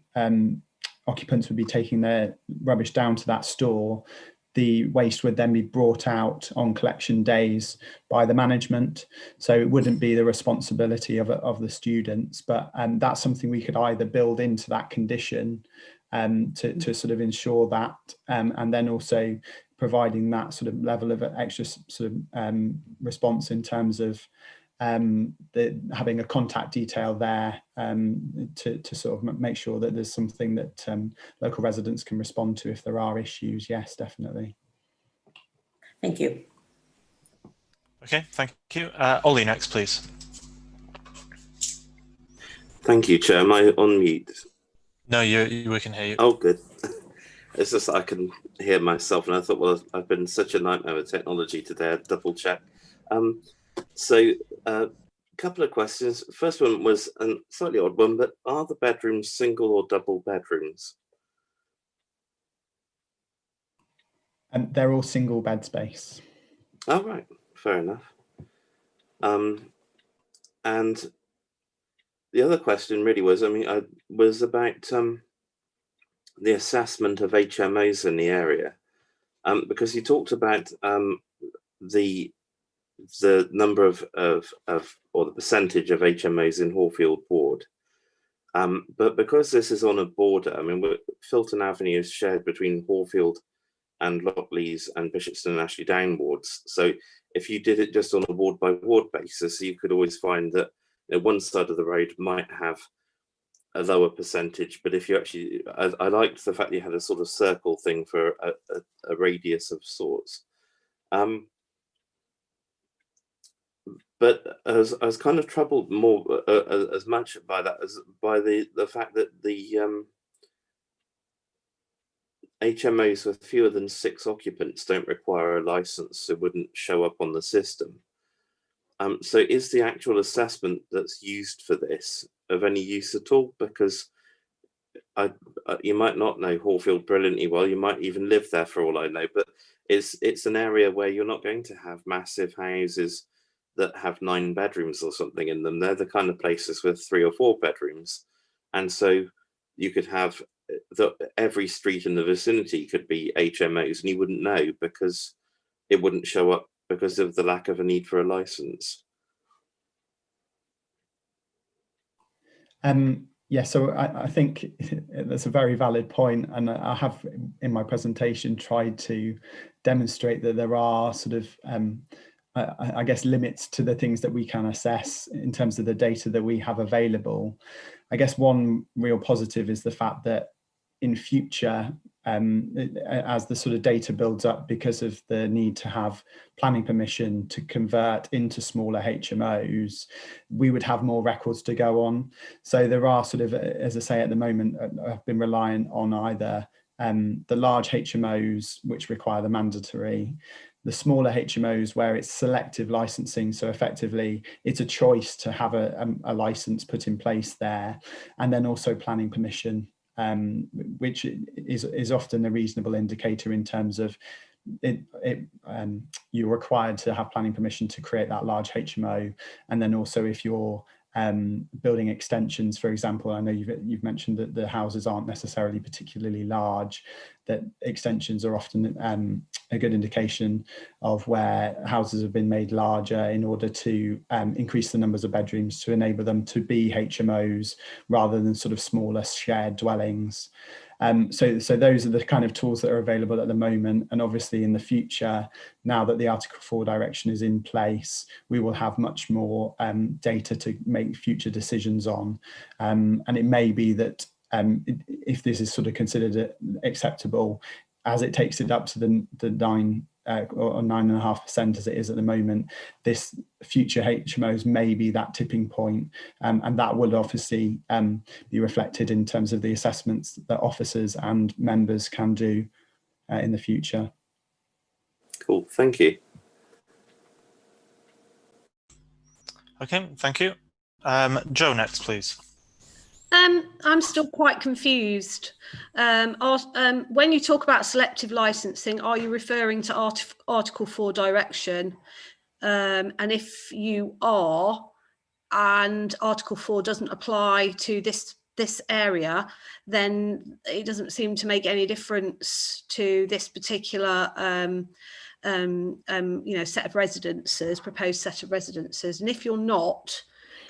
occupants would be taking their rubbish down to that store, the waste would then be brought out on collection days by the management. So it wouldn't be the responsibility of the students, but that's something we could either build into that condition to sort of ensure that, and then also providing that sort of level of extra sort of response in terms of having a contact detail there to sort of make sure that there's something that local residents can respond to if there are issues. Yes, definitely. Thank you. Okay, thank you. Ollie next, please. Thank you, Chair. Am I on mute? No, we can hear you. Oh, good. It's just I can here myself, and I thought, well, I've been such a nightmare with technology today. I'd double check. So a couple of questions. First one was a slightly odd one, but are the bedrooms single or double bedrooms? And they're all single bed space. Oh, right, fair enough. And the other question really was, was about the assessment of HMOs in the area, because you talked about the number of or the percentage of HMOs in Hawthorns ward, but because this is on a border, Filton Avenue is shared between Hawthorns and Lockleys and Bishopston and Ashley Down wards. So if you did it just on a ward by ward basis, you could always find that one side of the road might have a lower percentage, but if you actually, I liked the fact that you had a sort of circle thing for a radius of sorts. But I was kind of troubled more as much by that as by the fact that the HMOs with fewer than 6 occupants don't require a license, so wouldn't show up on the system. So is the actual assessment that's used for this of any use at all? Because you might not know Hawthorns brilliantly well, you might even live there for all I know, but it's an area where you're not going to have massive houses that have 9 bedrooms or something in them. They're the kind of places with 3 or 4 bedrooms. And so you could have every street in the vicinity could be HMOs, and you wouldn't know because it wouldn't show up because of the lack of a need for a license. Yeah, so I think that's a very valid point, and I have in my presentation tried to demonstrate that there are sort of I guess limits to the things that we can assess in terms of the data that we have available. I guess one real positive is the fact that in future, as the sort of data builds up because of the need to have planning permission to convert into smaller HMOs, we would have more records to go on. So there are sort of, as I say at the moment, I've been reliant on either the large HMOs, which require the mandatory, the smaller HMOs where it's selective licensing. So effectively it's a choice to have a license put in place there, and then also planning permission, which is often a reasonable indicator in terms of you're required to have planning permission to create that large HMO. And then also if you're building extensions, for example, I know you've mentioned that the houses aren't necessarily particularly large, that extensions are often a good indication of where houses have been made larger in order to increase the numbers of bedrooms to enable them to be HMOs rather than sort of smaller shared dwellings. So those are the kind of tools that are available at the moment. And obviously in the future, now that the Article 4 direction is in place, we will have much more data to make future decisions on. And it may be that if this is sort of considered acceptable, as it takes it up to the 9 or 9.5% as it is at the moment, this future HMOs may be that tipping point, and that will obviously be reflected in terms of the assessments that officers and members can do in the future. Cool, thank you. Okay, thank you. Joe, next, please. I'm still quite confused. When you talk about selective licensing, are you referring to Article 4 direction? And if you are, and Article 4 doesn't apply to this area, then it doesn't seem to make any difference to this particular set of residences, proposed set of residences. And if you're not,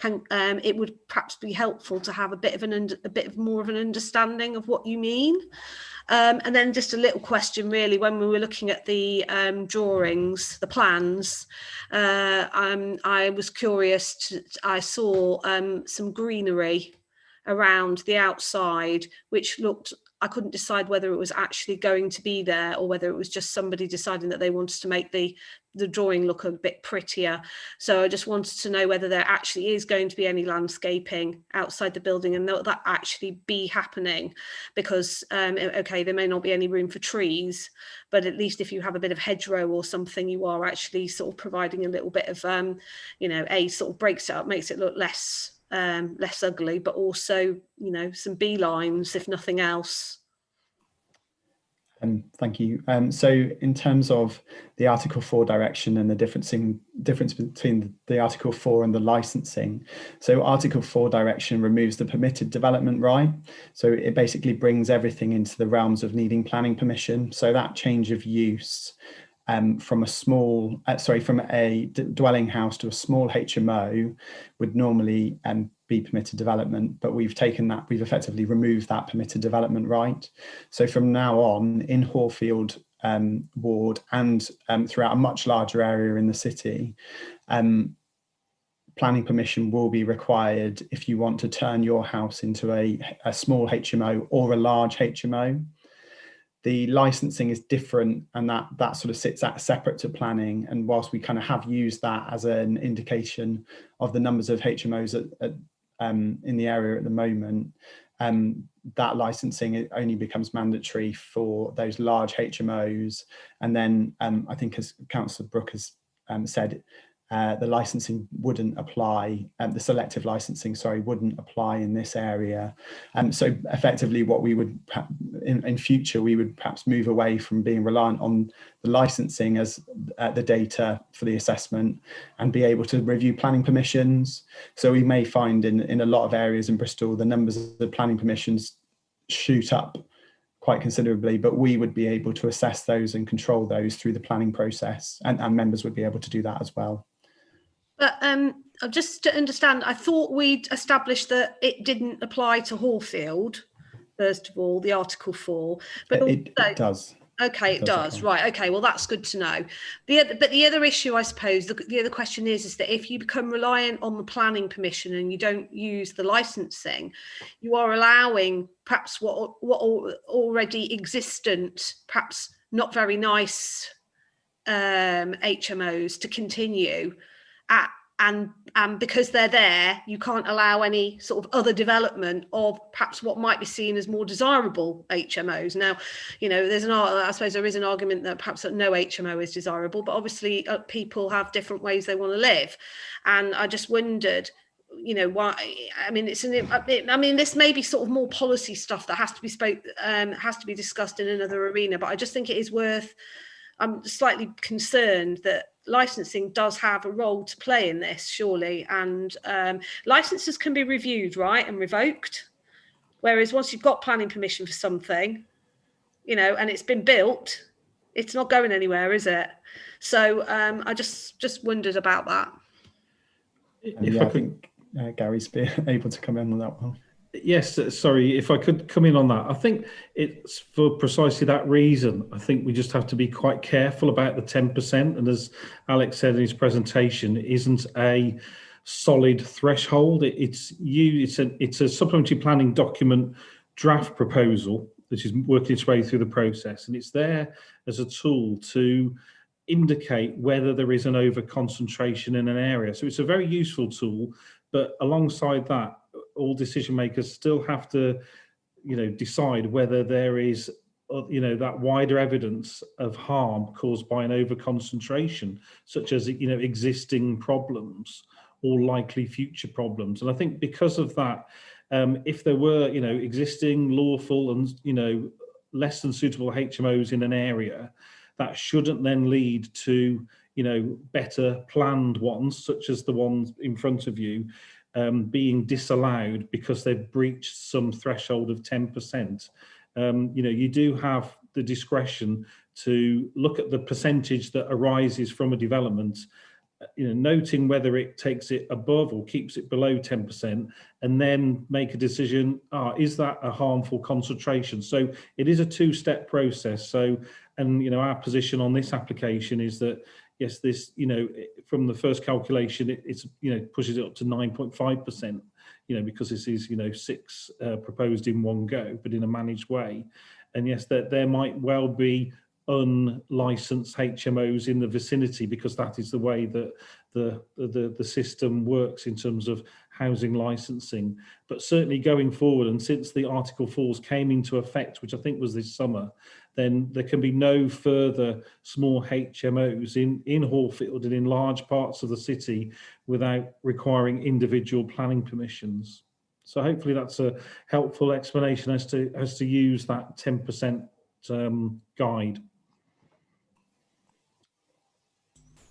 it would perhaps be helpful to have a bit more of an understanding of what you mean. And then just a little question, really, when we were looking at the drawings, the plans, I was curious. I saw some greenery around the outside, which looked I couldn't decide whether it was actually going to be there or whether it was just somebody deciding that they wanted to make the drawing look a bit prettier. So I just wanted to know whether there actually is going to be any landscaping outside the building and that actually be happening, because okay, there may not be any room for trees, but at least if you have a bit of hedgerow or something, you are actually sort of providing a little bit of you know, sort of breaks it up, makes it look less ugly, but also, you know, some beelines if nothing else. Thank you. So in terms of the Article 4 direction and the difference between the Article 4 and the licensing, so Article 4 direction removes the permitted development right. So it basically brings everything into the realms of needing planning permission. So that change of use from a dwelling house to a small HMO would normally be permitted development, but we've effectively removed that permitted development right. So from now on, in Hawthorns ward and throughout a much larger area in the city, planning permission will be required if you want to turn your house into a small HMO or a large HMO. The licensing is different, and that sort of sits separate to planning. And whilst we kind of have used that as an indication of the numbers of HMOs in the area at the moment, that licensing only becomes mandatory for those large HMOs. And then I think, as Councillor Brooke has said, the licensing wouldn't apply, the selective licensing, sorry, wouldn't apply in this area. So effectively what we would, in future, we would perhaps move away from being reliant on the licensing as the data for the assessment and be able to review planning permissions. So we may find in a lot of areas in Bristol, the numbers of the planning permissions shoot up quite considerably, but we would be able to assess those and control those through the planning process, and members would be able to do that as well. But just to understand, I thought we'd established that it didn't apply to Hawfield, first of all, the Article 4. But it does. Okay, it does. Right. Okay. Well, that's good to know. But the other issue, I suppose, the other question is that if you become reliant on the planning permission and you don't use the licensing, you are allowing perhaps what already existent, perhaps not very nice HMOs to continue and because they're there, you can't allow any sort of other development of perhaps what might be seen as more desirable HMOs. Now, you know, I suppose there is an argument that perhaps that no HMO is desirable, but obviously people have different ways they want to live. And I just wondered, you know, why? I mean, this may be sort of more policy stuff that has to be discussed in another arena, but I just think it is worth. I'm slightly concerned that licensing does have a role to play in this, surely, and licenses can be reviewed, right, and revoked. Whereas once you've got planning permission for something, you know, and it's been built, it's not going anywhere, is it? So I just wondered about that. I think Gary's able to come in on that one. Yes, sorry, if I could come in on that. I think it's for precisely that reason. I think we just have to be quite careful about the 10%. And as Alex said in his presentation, it isn't a solid threshold. It's a supplementary planning document draft proposal that is working its way through the process. And it's there as a tool to indicate whether there is an over concentration in an area. So it's a very useful tool, but alongside that, all decision makers still have to, you know, decide whether there is, you know, that wider evidence of harm caused by an over concentration, such as, you know, existing problems or likely future problems. And I think because of that, if there were, you know, existing lawful and, you know, less than suitable HMOs in an area, that shouldn't then lead to, you know, better planned ones, such as the ones in front of you, being disallowed because they've breached some threshold of 10%. You know, you do have the discretion to look at the percentage that arises from a development, you know, noting whether it takes it above or keeps it below 10%, and then make a decision, is that a harmful concentration? So it is a two-step process. So, and, you know, our position on this application is that, yes, this, you know, from the first calculation, it's, you know, pushes it up to 9.5%. because this is, 6 proposed in one go, but in a managed way. And yes, there might well be unlicensed HMOs in the vicinity, because that is the way that the system works in terms of housing licensing. But certainly going forward, and since the Article 4s came into effect, which I think was this summer, then there can be no further small HMOs in Hawthorns and in large parts of the city without requiring individual planning permissions. So hopefully that's a helpful explanation as to use that 10% guide.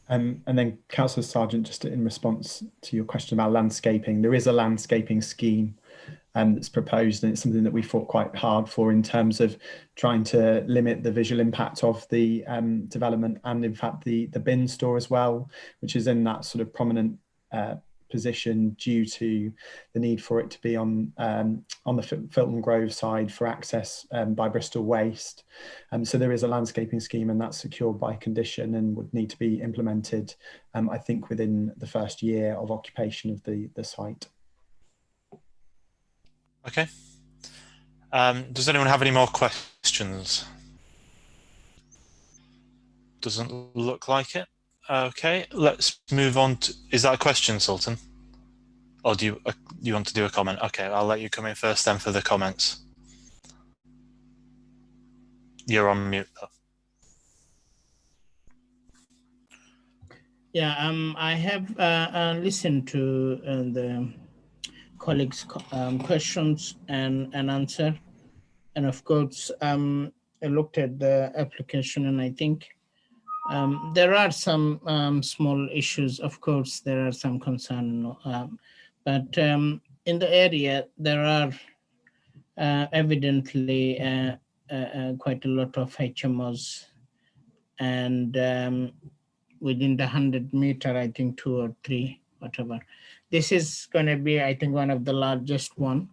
And then Councillor Sargent, just in response to your question about landscaping, there is a landscaping scheme that's proposed, and it's something that we fought quite hard for in terms of trying to limit the visual impact of the development, and in fact the bin store as well, which is in that sort of prominent position due to the need for it to be on the Filton Grove side for access by Bristol Waste. So there is a landscaping scheme, and that's secured by condition and would need to be implemented, I think, within the first year of occupation of the site. Okay. Does anyone have any more questions? Doesn't look like it. Okay, let's move on to, is that a question, Sultan? Or do you want to do a comment? Okay, I'll let you come in first then for the comments. You're on mute though. Yeah, I have listened to the colleagues' questions and answer. And of course, I looked at the application, and I think there are some small issues. Of course, there are some concern, but in the area, there are evidently quite a lot of HMOs, and within the 100-meter, I think 2 or 3, whatever. This is going to be, I think, one of the largest one.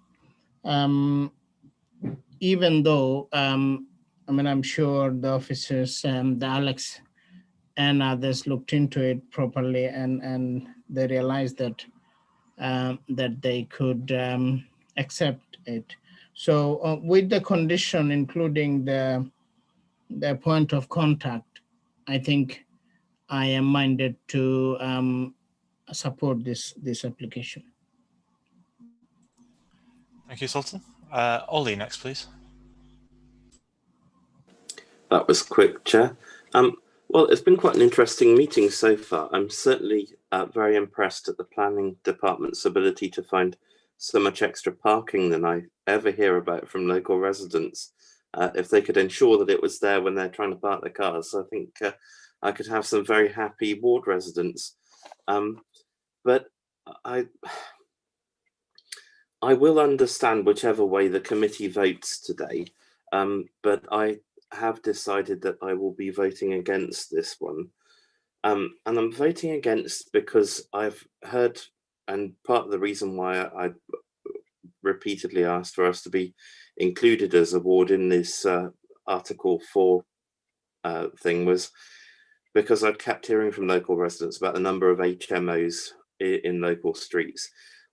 Even though, I'm sure the officers, the Alex and others looked into it properly, and they realized that that they could accept it. So with the condition, including the point of contact, I think I am minded to support this application. Thank you, Sultan. Ollie, next, please. That was quick, Chair. Well, it's been quite an interesting meeting so far. I'm certainly very impressed at the planning department's ability to find so much extra parking than I ever hear about from local residents. If they could ensure that it was there when they're trying to park their cars, I think I could have some very happy ward residents. But I will understand whichever way the committee votes today, but I have decided that I will be voting against this one. And I'm voting against because I've heard, and part of the reason why I repeatedly asked for us to be included as a ward in this Article 4 thing was because I'd kept hearing from local residents about the number of HMOs in local streets.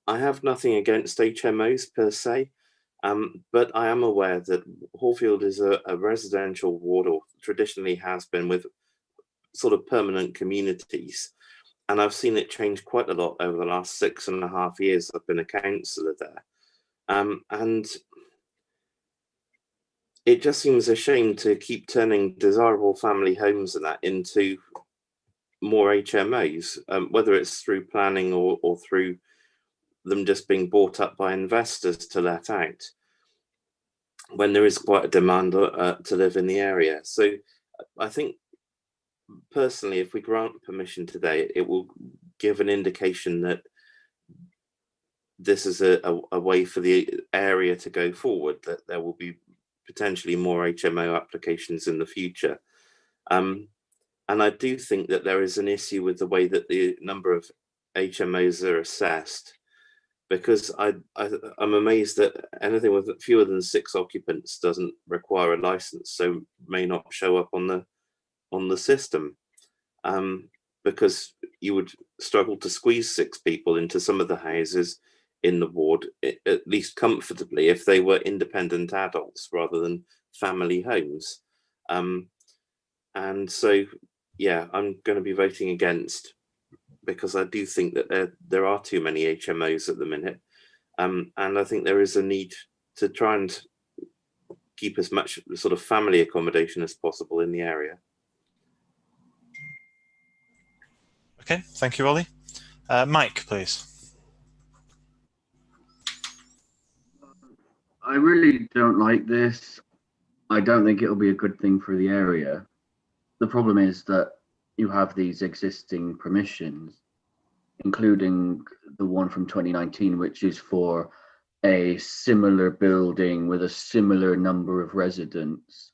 I have nothing against HMOs per se, but I am aware that Hawthorns is a residential ward, or traditionally has been, with sort of permanent communities. And I've seen it change quite a lot over the last 6.5 years. I've been a councillor there. And it just seems a shame to keep turning desirable family homes and that into more HMOs, whether it's through planning or through them just being bought up by investors to let out, when there is quite a demand to live in the area. So I think personally, if we grant permission today, it will give an indication that this is a way for the area to go forward, that there will be potentially more HMO applications in the future. And I do think that there is an issue with the way that the number of HMOs are assessed, because I'm amazed that anything with fewer than 6 occupants doesn't require a license, so may not show up on the system, because you would struggle to squeeze 6 people into some of the houses in the ward, at least comfortably, if they were independent adults rather than family homes. And so, yeah, I'm going to be voting against, because I do think that there are too many HMOs at the minute. And I think there is a need to try and keep as much sort of family accommodation as possible in the area. Okay, thank you, Ollie. Mike, please. I really don't like this. I don't think it'll be a good thing for the area. The problem is that you have these existing permissions, including the one from 2019, which is for a similar building with a similar number of residents.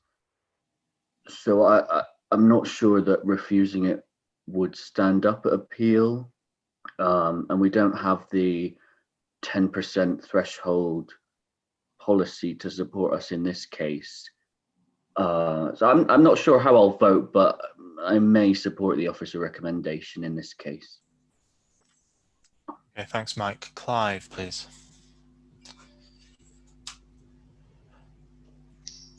So I'm not sure that refusing it would stand up at appeal. And we don't have the 10% threshold policy to support us in this case. So I'm not sure how I'll vote, but I may support the officer recommendation in this case. Okay, thanks, Mike. Clive, please.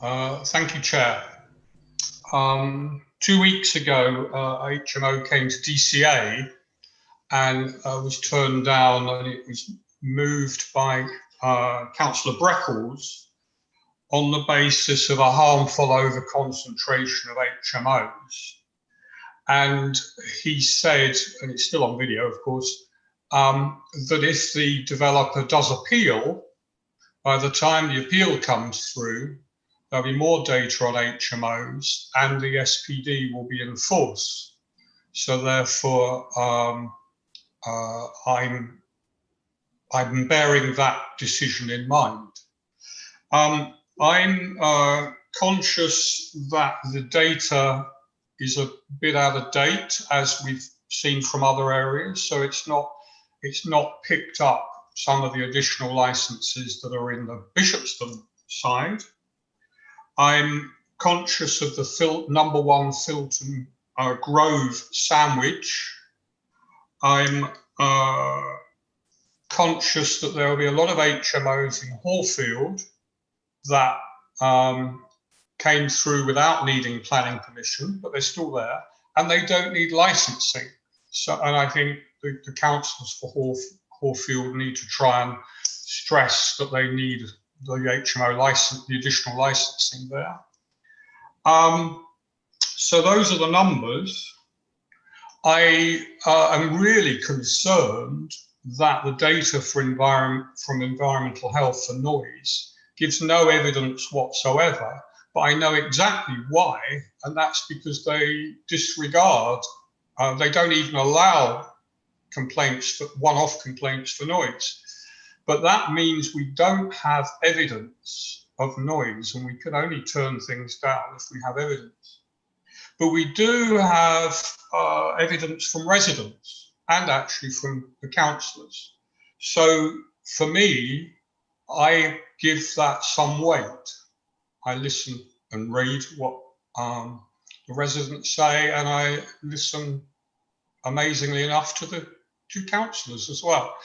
Thank you, Chair. 2 weeks ago, HMO came to DCA and was turned down, and it was moved by Councillor Breckles on the basis of a harmful overconcentration of HMOs. And he said, and it's still on video, of course, that if the developer does appeal, by the time the appeal comes through, there'll be more data on HMOs and the SPD will be in force. So therefore, I'm bearing that decision in mind. I'm conscious that the data is a bit out of date, as we've seen from other areas. So it's not picked up some of the additional licenses that are in the Bishopston side. I'm conscious of the #1 Filton Grove sandwich. I'm conscious that there will be a lot of HMOs in Hawfield that came through without needing planning permission, but they're still there, and they don't need licensing. So, and I think the councillors for Hawfield need to try and stress that they need the HMO license, the additional licensing there. So those are the numbers. I am really concerned that the data for from environmental health and noise gives no evidence whatsoever, but I know exactly why, and that's because they disregard, they don't even allow complaints, one-off complaints for noise. But that means we don't have evidence of noise, and we can only turn things down if we have evidence. But we do have evidence from residents and actually from the councillors. So for me, I give that some weight. I listen and read what the residents say, and I listen, amazingly enough, to the two councillors as well.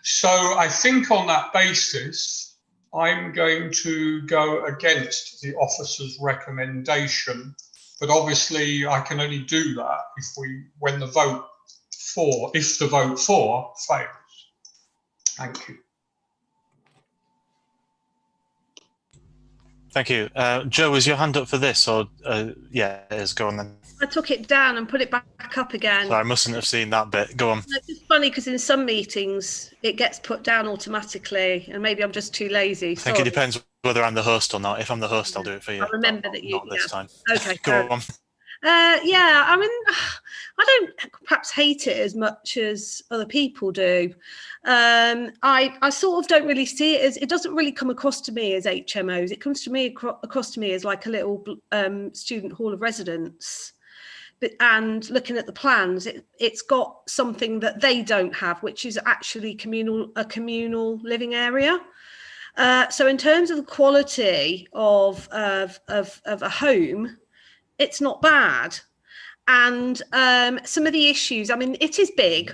So I think on that basis, I'm going to go against the officer's recommendation, but obviously I can only do that if the vote for fails. Thank you. Thank you. Joe, was your hand up for this, or yeah, it is. Go on then. I took it down and put it back up again. Sorry, I mustn't have seen that bit. Go on. It's funny because in some meetings it gets put down automatically, and maybe I'm just too lazy. I think it depends whether I'm the host or not. If I'm the host, I'll do it for you. I remember that you. Not this time. Okay. Go on. Yeah, I mean, I don't perhaps hate it as much as other people do. I sort of don't really see it as, it doesn't really come across to me as HMOs. It comes to me across to me as like a little student hall of residence. And looking at the plans, it's got something that they don't have, which is actually a communal living area. So in terms of the quality of a home, it's not bad. And some of the issues, I mean, it is big.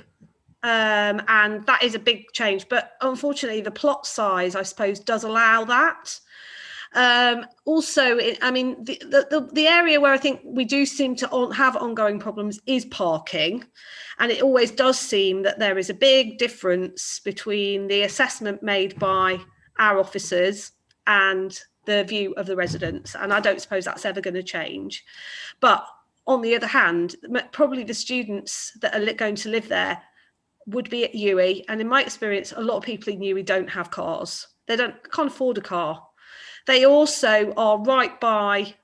and that is a big change. But unfortunately, the plot size, I suppose, does allow that. Also, I mean, the area where I think we do seem to have ongoing problems is parking. And it always does seem that there is a big difference between the assessment made by our officers and the view of the residents. And I don't suppose that's ever going to change. But on the other hand, probably the students that are going to live there would be at UWE. And in my experience, a lot of people in UWE don't have cars. They can't afford a car. They also are right by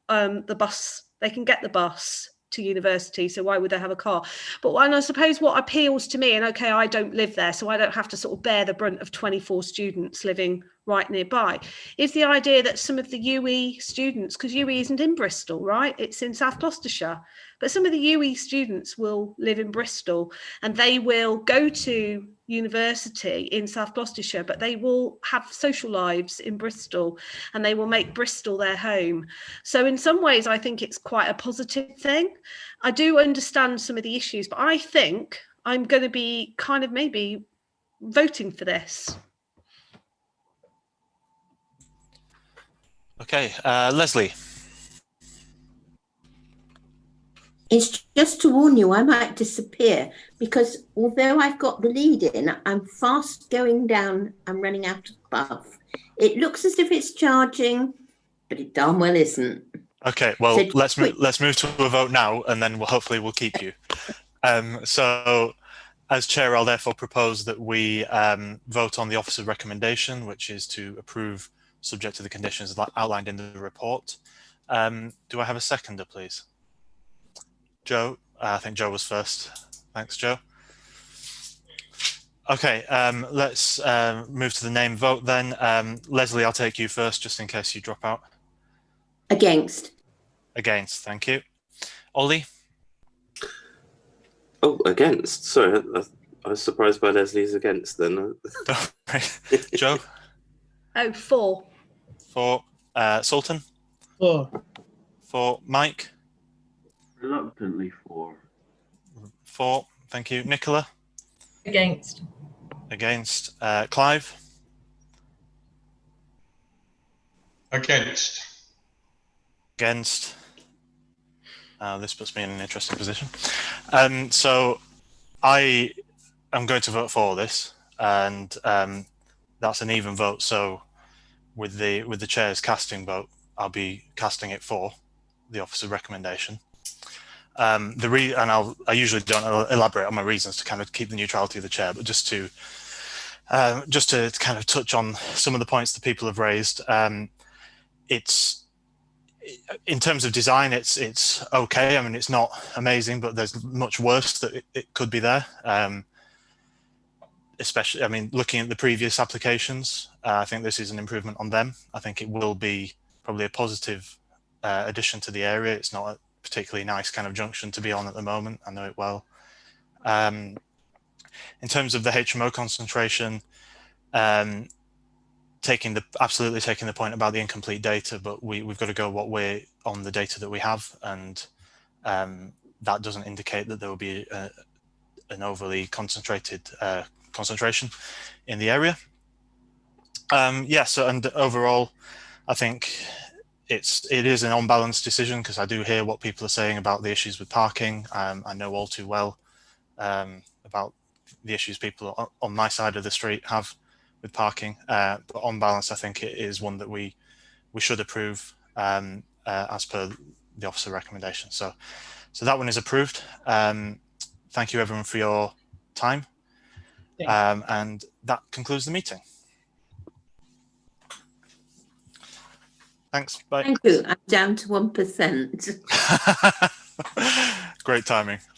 the bus. They can get the bus to university, so why would they have a car? But I suppose what appeals to me, and okay, I don't live there, so I don't have to sort of bear the brunt of 24 students living right nearby, is the idea that some of the UWE students, because UWE isn't in Bristol, right? It's in South Gloucestershire. But some of the UWE students will live in Bristol and they will go to university in South Gloucestershire, but they will have social lives in Bristol and they will make Bristol their home. So in some ways, I think it's quite a positive thing. I do understand some of the issues, but I think I'm going to be kind of maybe voting for this. Okay, Leslie. It's just to warn you, I might disappear because although I've got the lead in, I'm fast going down. I'm running out of buff. It looks as if it's charging, but it darn well isn't. Okay, well, So let's move to a vote now, and then hopefully we'll keep you. So, as chair, I'll therefore propose that we vote on the officer's recommendation, which is to approve subject to the conditions outlined in the report. Do I have a seconder, please? Joe, I think Joe was first. Thanks, Joe. Okay, let's move to the name vote then. Leslie, I'll take you first, just in case you drop out. Against. Against, thank you. Ollie? Oh, against. Sorry, I was surprised by Leslie's against then. Joe? Oh, 4. 4. Sultan? 4. 4. Mike? Reluctantly 4. 4. Thank you. Nicola? Against. Against. Clive? Against. Against. This puts me in an interesting position. So I am going to vote for this, and that's an even vote. So with the chair's casting vote, I'll be casting it for the officer's recommendation. And I usually don't elaborate on my reasons to kind of keep the neutrality of the chair, but just to kind of touch on some of the points that people have raised. It's in terms of design, it's okay. I mean, it's not amazing, but there's much worse that it could be there. Especially, I mean, looking at the previous applications, I think this is an improvement on them. I think it will be probably a positive addition to the area. It's not a particularly nice kind of junction to be on at the moment. I know it well. In terms of the HMO concentration, absolutely taking the point about the incomplete data, but we've got to go what way on the data that we have, and that doesn't indicate that there will be an overly concentrated concentration in the area. So and overall, I think it is an on-balance decision, because I do hear what people are saying about the issues with parking. I know all too well about the issues people on my side of the street have with parking, but on balance, I think it is one that we should approve as per the officer recommendation. So that one is approved. Thank you everyone for your time, and that concludes the meeting. Thanks. Bye. Thank you. I'm down to 1%. Great timing.